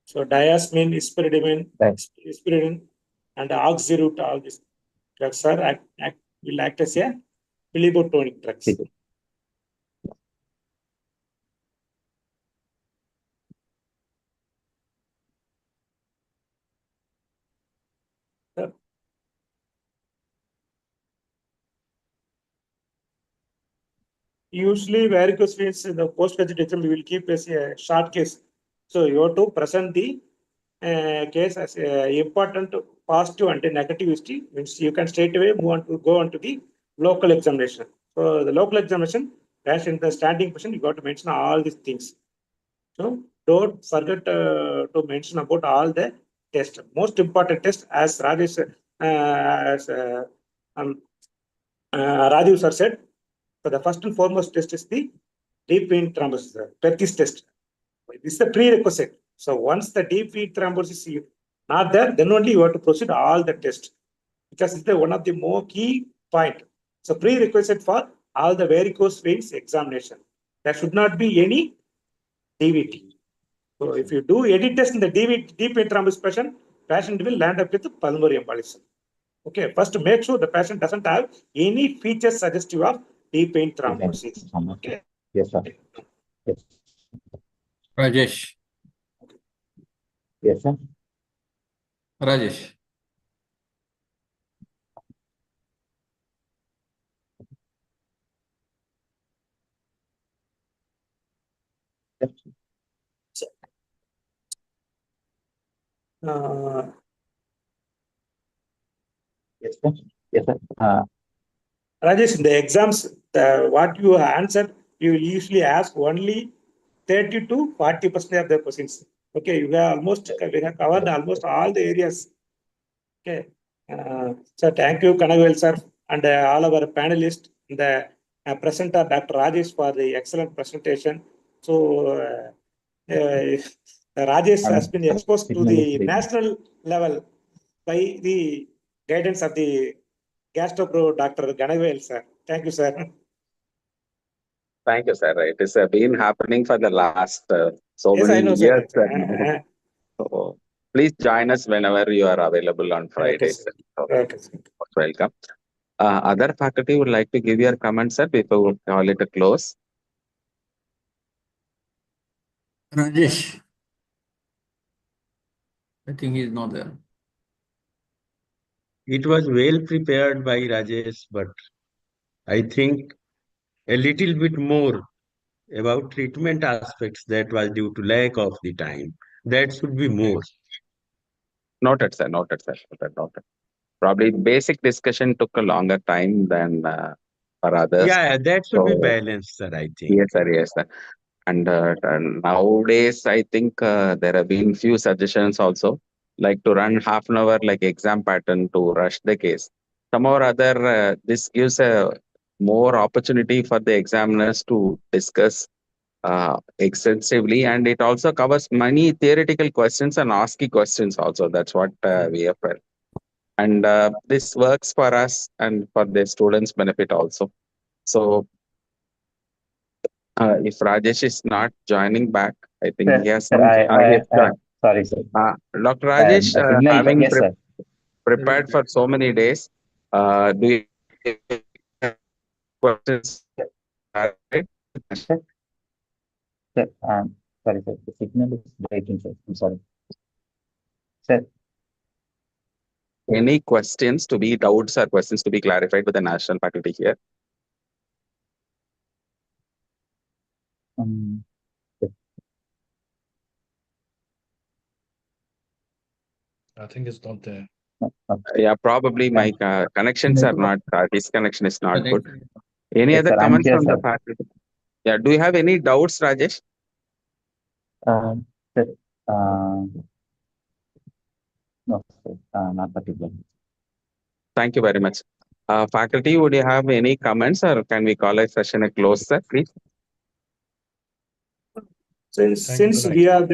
So diasmin, ispiridine, and oxyrute, all these drugs will act as a phlebotomic drugs. Usually, varicose veins in the post-graduate exam, we will keep as a short case. So you have to present the case as important positive and negative history. Means you can straight away go on to the local examination. So the local examination, as in the standing position, you got to mention all these things. So don't forget to mention about all the test. Most important test, as Rajesh, Rajiv sir said, so the first and foremost test is the deep vein thrombosis, Perkins test. This is the prerequisite. So once the deep vein thrombosis is not there, then only you have to proceed all the tests, because it's one of the more key point. So prerequisite for all the varicose veins examination. There should not be any DVT. So if you do any test in the deep vein thrombosis patient will land up with pulmonary embolism. Okay, first make sure the patient doesn't have any features suggestive of deep vein thrombosis. Okay. Yes, sir. Yes. Rajesh. Yes, sir. Rajesh. Yes, sir. Yes, sir. Rajesh, in the exams, what you answered, you usually ask only 30 to 40% of the questions. Okay, we have covered almost all the areas. Okay, so thank you, Kanavel sir, and all our panelists, the presenter, Dr. Rajesh, for the excellent presentation. So, Rajesh has been exposed to the national level by the guidance of the Gastro Dr. Ganavel sir. Thank you, sir. Thank you, sir. It has been happening for the last so Yes, I many know, sir. years. So please join us whenever you are available on Okay, Fridays. sir. So, Okay, sir. welcome. Other faculty would like to give your comments, sir, before we call it a close. Rajesh. I think he is not there. It was well prepared by Rajesh, but I think a little bit more about treatment aspects that was due to lack of the time. That should be more. Noted, sir. Noted, sir. Noted. Probably basic discussion took a longer time than for others. Yeah, that should be So, balanced, sir, I think. yes, sir. Yes, sir. And nowadays, I think there have been few suggestions also, like to run half an hour like exam pattern to rush the case. Some or other, this gives a more opportunity for the examiners to discuss extensively, and it also covers many theoretical questions and ASCII questions also. That's what we have felt. And this works for us and for the students' benefit also. So if Rajesh is not joining back, I think he has Sir, some. He has joined. sorry, sir. Dr. Rajesh, The signal, having yes, sir. prepared for so many days, do you have questions? Sir, sir, sorry, sir. The signal is breaking, sir. I'm sorry. Sir, Any questions to be doubts or questions to be clarified with the national faculty here? yes. I think it's not there. Yeah, probably my connections are not, this connection is not good. Any Yes, other sir, I'm comments here, from the sir. faculty? Yeah, do you have any doubts, Rajesh? Sir, no, sir, not particularly. Thank you very much. Faculty, would you have any comments or can we call a session a close, sir, please? Since we are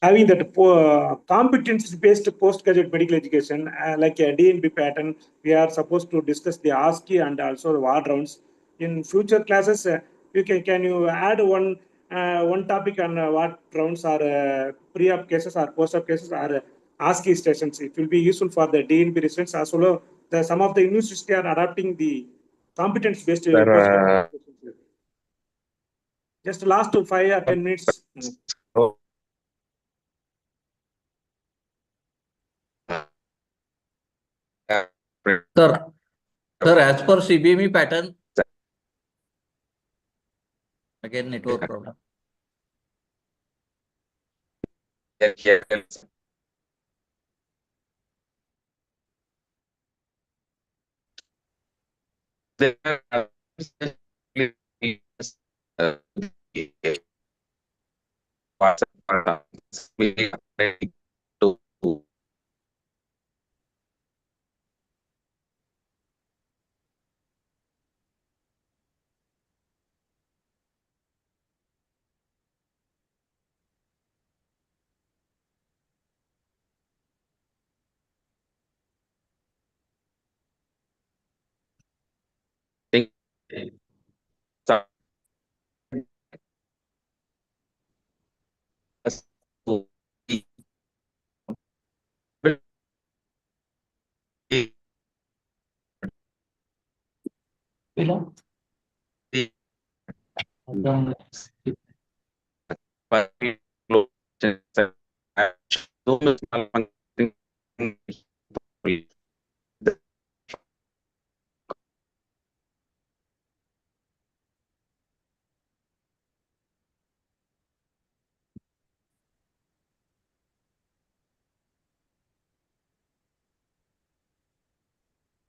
having that competence-based postgraduate medical education, like a DNB pattern, we are supposed to discuss the ASCII and also the ward rounds. In future classes, can you add one topic on what rounds are pre-op cases or post-op cases or ASCII stations? It will be useful for the DNB residents as well. Some of the universities are adopting the competence-based postgraduate education. Just last 5 or 10 minutes. Oh. Sir, as per CBME pattern, again network problem. to think to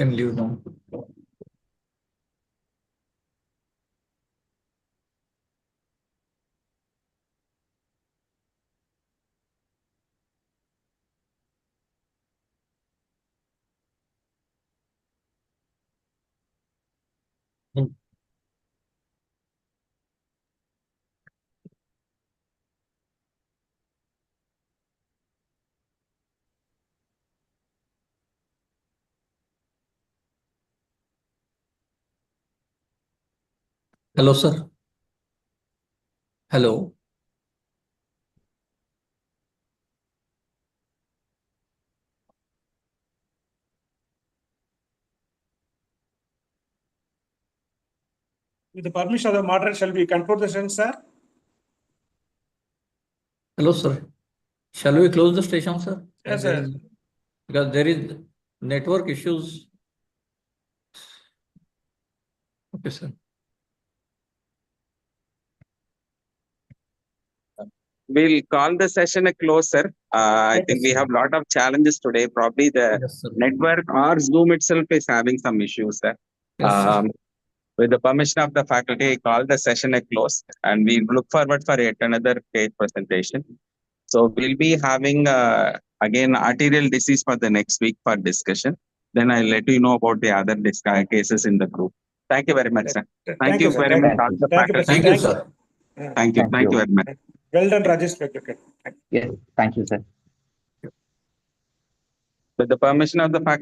Can leave now. Hello, sir. Hello. With the permission of the moderator, shall we conclude the session, sir? Hello, sir. Shall we close the station, sir? Yes, sir. Because there is network issues. Okay, sir. we'll call the session a close, sir. I Okay, think we sir. have a lot of challenges today. Probably the Yes, sir. network or Zoom itself is having some issues, sir. Yes, sir. With the permission of the faculty, I call the session a close, and we look forward for yet another case presentation. So we'll be having again arterial disease for the next week for discussion. Then I'll let you know about the other cases in the group. Thank you very much, sir. Thank you sir. very much, Thank you. the Thank you, faculty. Thank you, sir. Thank you. Thank you very much. Well done, Rajesh. Okay. Yes, thank you, sir. With the permission of the faculty.